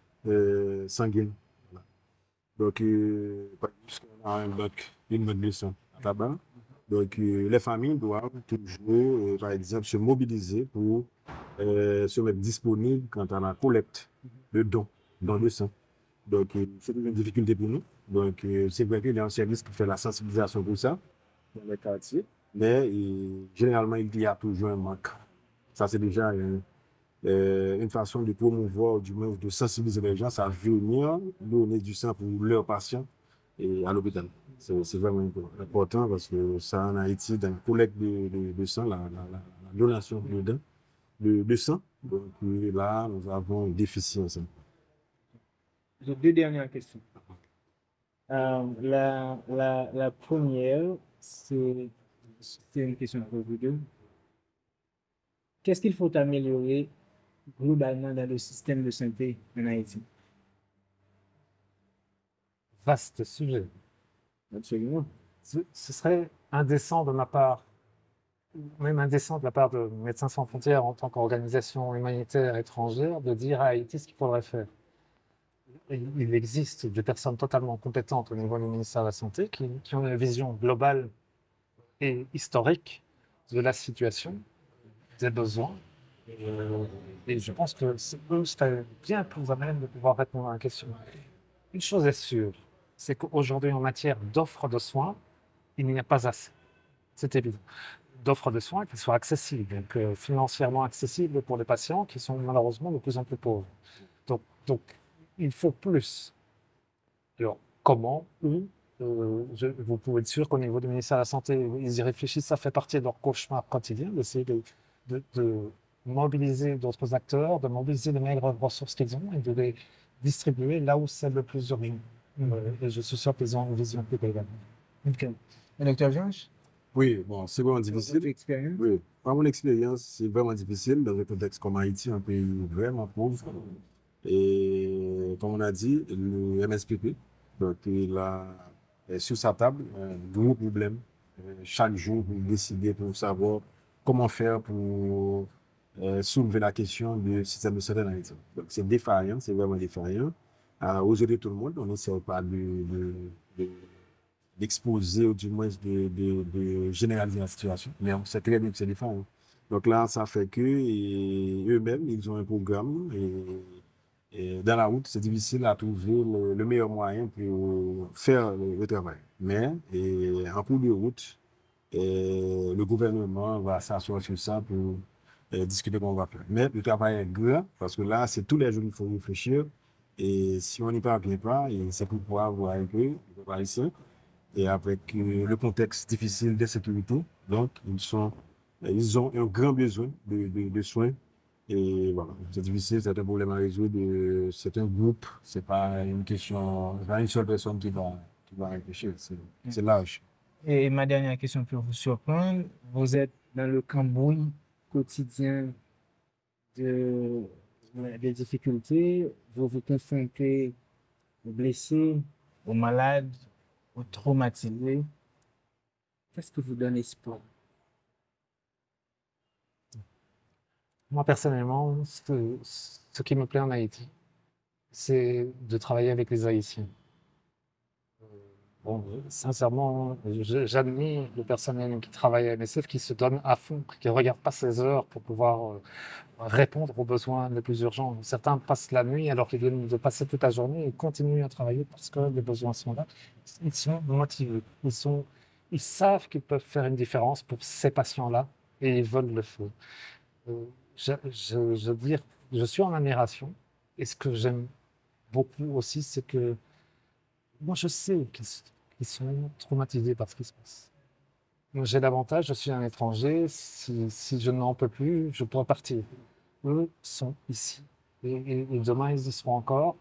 sanguine. Voilà. Donc, par exemple, on a un bloc, une mode de sang à tabac. Donc, les familles doivent toujours, par exemple, se mobiliser pour se mettre disponibles quant à la collecte de dons, dons de sang. Donc, c'est une difficulté pour nous. Donc, c'est vrai qu'il y a un service qui fait la sensibilisation pour ça dans les quartiers, mais généralement, il y a toujours un manque. Ça, c'est déjà une façon de promouvoir, du moins de sensibiliser les gens à venir donner du sang pour leurs patients et à l'hôpital. C'est vraiment important parce que ça, en Haïti, dans le collecte de sang, la donation de sang, donc là, nous avons une déficience. J'ai deux dernières questions. La première, c'est une question pour vous deux. Qu'est-ce qu'il faut améliorer globalement dans le système de santé en Haïti? Vaste sujet. Absolument. Ce serait indécent de ma part, même indécent de la part de Médecins sans frontières en tant qu'organisation humanitaire étrangère, de dire à Haïti ce qu'il faudrait faire. Il existe des personnes totalement compétentes au niveau du ministère de la Santé qui ont une vision globale et historique de la situation, des besoins. Et je pense que eux seraient bien plus à même de pouvoir répondre à la question. Une chose est sûre, c'est qu'aujourd'hui, en matière d'offres de soins, il n'y a pas assez. C'est évident. D'offres de soins qui soient accessibles, donc financièrement accessibles pour les patients qui sont malheureusement de plus en plus pauvres. Donc il faut plus. Alors, comment, où vous pouvez être sûr qu'au niveau du ministère de la Santé, ils y réfléchissent, ça fait partie de leur cauchemar quotidien, d'essayer de mobiliser d'autres acteurs, de mobiliser les meilleures ressources qu'ils ont et de les distribuer là où c'est le plus urgent. Et je suis sûr qu'ils ont une vision plus globale. OK. Et Dr. Georges, Oui, bon, c'est vraiment votre difficile. expérience? Oui, par mon expérience, c'est vraiment difficile dans un contexte comme Haïti, un pays vraiment pauvre. Et comme on a dit, le MSPP, donc, il a sur sa table un gros problème chaque jour pour décider, pour savoir comment faire pour soulever la question du système de santé en Haïti. Donc, c'est défaillant, c'est vraiment défaillant. Aux yeux de tout le monde, on n'essaie pas d'exposer ou du moins de généraliser la situation, mais on sait très bien que c'est défaillant. Donc là, ça fait que eux-mêmes, ils ont un programme Et dans la route, c'est difficile à trouver le meilleur moyen pour faire le travail. Mais en cours de route, le gouvernement va s'asseoir sur ça pour discuter comment on va faire. Mais le travail est grand parce que là, c'est tous les jours qu'il faut réfléchir. Et si on n'y parvient pas, et c'est pour pouvoir voir un peu les haïtiens, et avec le contexte difficile d'insécurité, donc ils ont un grand besoin de soins. Et voilà, c'est difficile, c'est un problème à résoudre. C'est un groupe, c'est pas une question, c'est pas une seule personne qui va réfléchir, c'est large. Et ma dernière question pour vous surprendre, vous êtes dans le cambouis quotidien de, des difficultés, vous vous confrontez aux blessés, aux malades, aux traumatisés. Qu'est-ce que vous donne espoir? Moi, personnellement, ce qui me plaît en Haïti, c'est de travailler avec les Haïtiens. Bon, sincèrement, j'admire le personnel qui travaille à MSF, qui se donne à fond, qui ne regarde pas ses heures pour pouvoir répondre aux besoins les plus urgents. Certains passent la nuit alors qu'ils viennent de passer toute la journée et continuent à travailler parce que les besoins sont là. Ils sont motivés, ils savent qu'ils peuvent faire une différence pour ces patients-là et ils veulent le faire. Je veux dire, je suis en admiration et ce que j'aime beaucoup aussi, c'est que moi, je sais qu'ils sont traumatisés par ce qui se passe. Moi, j'ai l'avantage, je suis un étranger. Si je n'en peux plus, je pourrais partir. Eux sont ici. Et demain, ils y seront encore.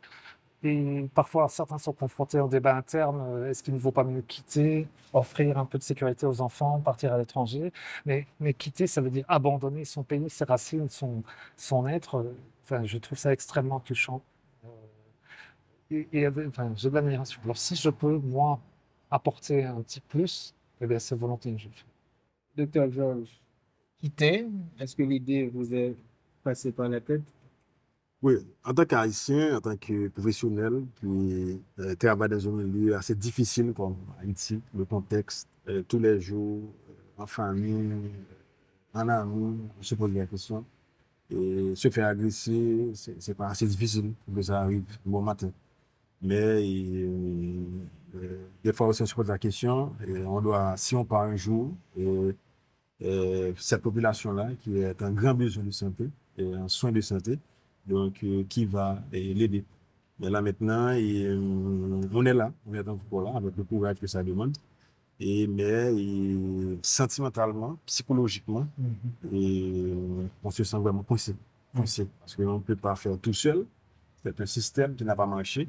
Et parfois, certains sont confrontés au débat interne. Est-ce qu'il ne vaut pas mieux quitter, offrir un peu de sécurité aux enfants, partir à l'étranger? Mais quitter, ça veut dire abandonner son pays, ses racines, son être. Enfin, je trouve ça extrêmement touchant. Enfin, j'ai de l'admiration. Alors, si je peux, moi, apporter un petit plus, eh bien, c'est volontiers que je le fais. Docteur Georges, quitter, est-ce que l'idée vous est passée par la tête? Oui, en tant qu'Haïtien, en tant que professionnel, puis travailler dans un milieu assez difficile comme Haïti, le contexte, tous les jours, en famille, en amour, on se pose la question. Et se faire agresser, c'est pas assez difficile pour que ça arrive bon matin. Mais des fois aussi, on se pose la question, et on doit, si on part un jour, cette population-là, qui est un grand besoin de santé, et un soin de santé, donc qui va l'aider. Mais là maintenant, on est là, on est encore là, avec le courage que ça demande. Mais sentimentalement, psychologiquement, on se sent vraiment coincé. Coincé, parce qu'on ne peut pas faire tout seul. C'est un système qui n'a pas marché.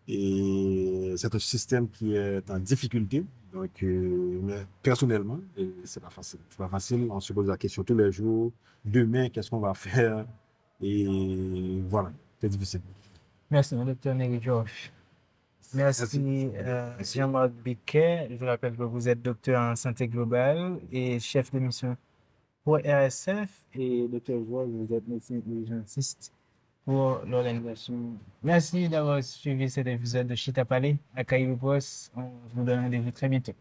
Et c'est un système qui est en difficulté. Donc, mais personnellement, c'est pas facile. C'est pas facile. On se pose la question tous les jours. Demain, qu'est-ce qu'on va faire? Et voilà, c'est difficile. Merci, docteur Neri Georges. Merci, Jean-Marc Biquet. Je vous rappelle que vous êtes docteur en santé globale et chef de mission pour RSF. Et docteur Georges, vous êtes médecin urgentiste pour l'organisation. Merci d'avoir suivi cet épisode de Chita Palais à Caillou Boss. On vous donne rendez-vous très bientôt.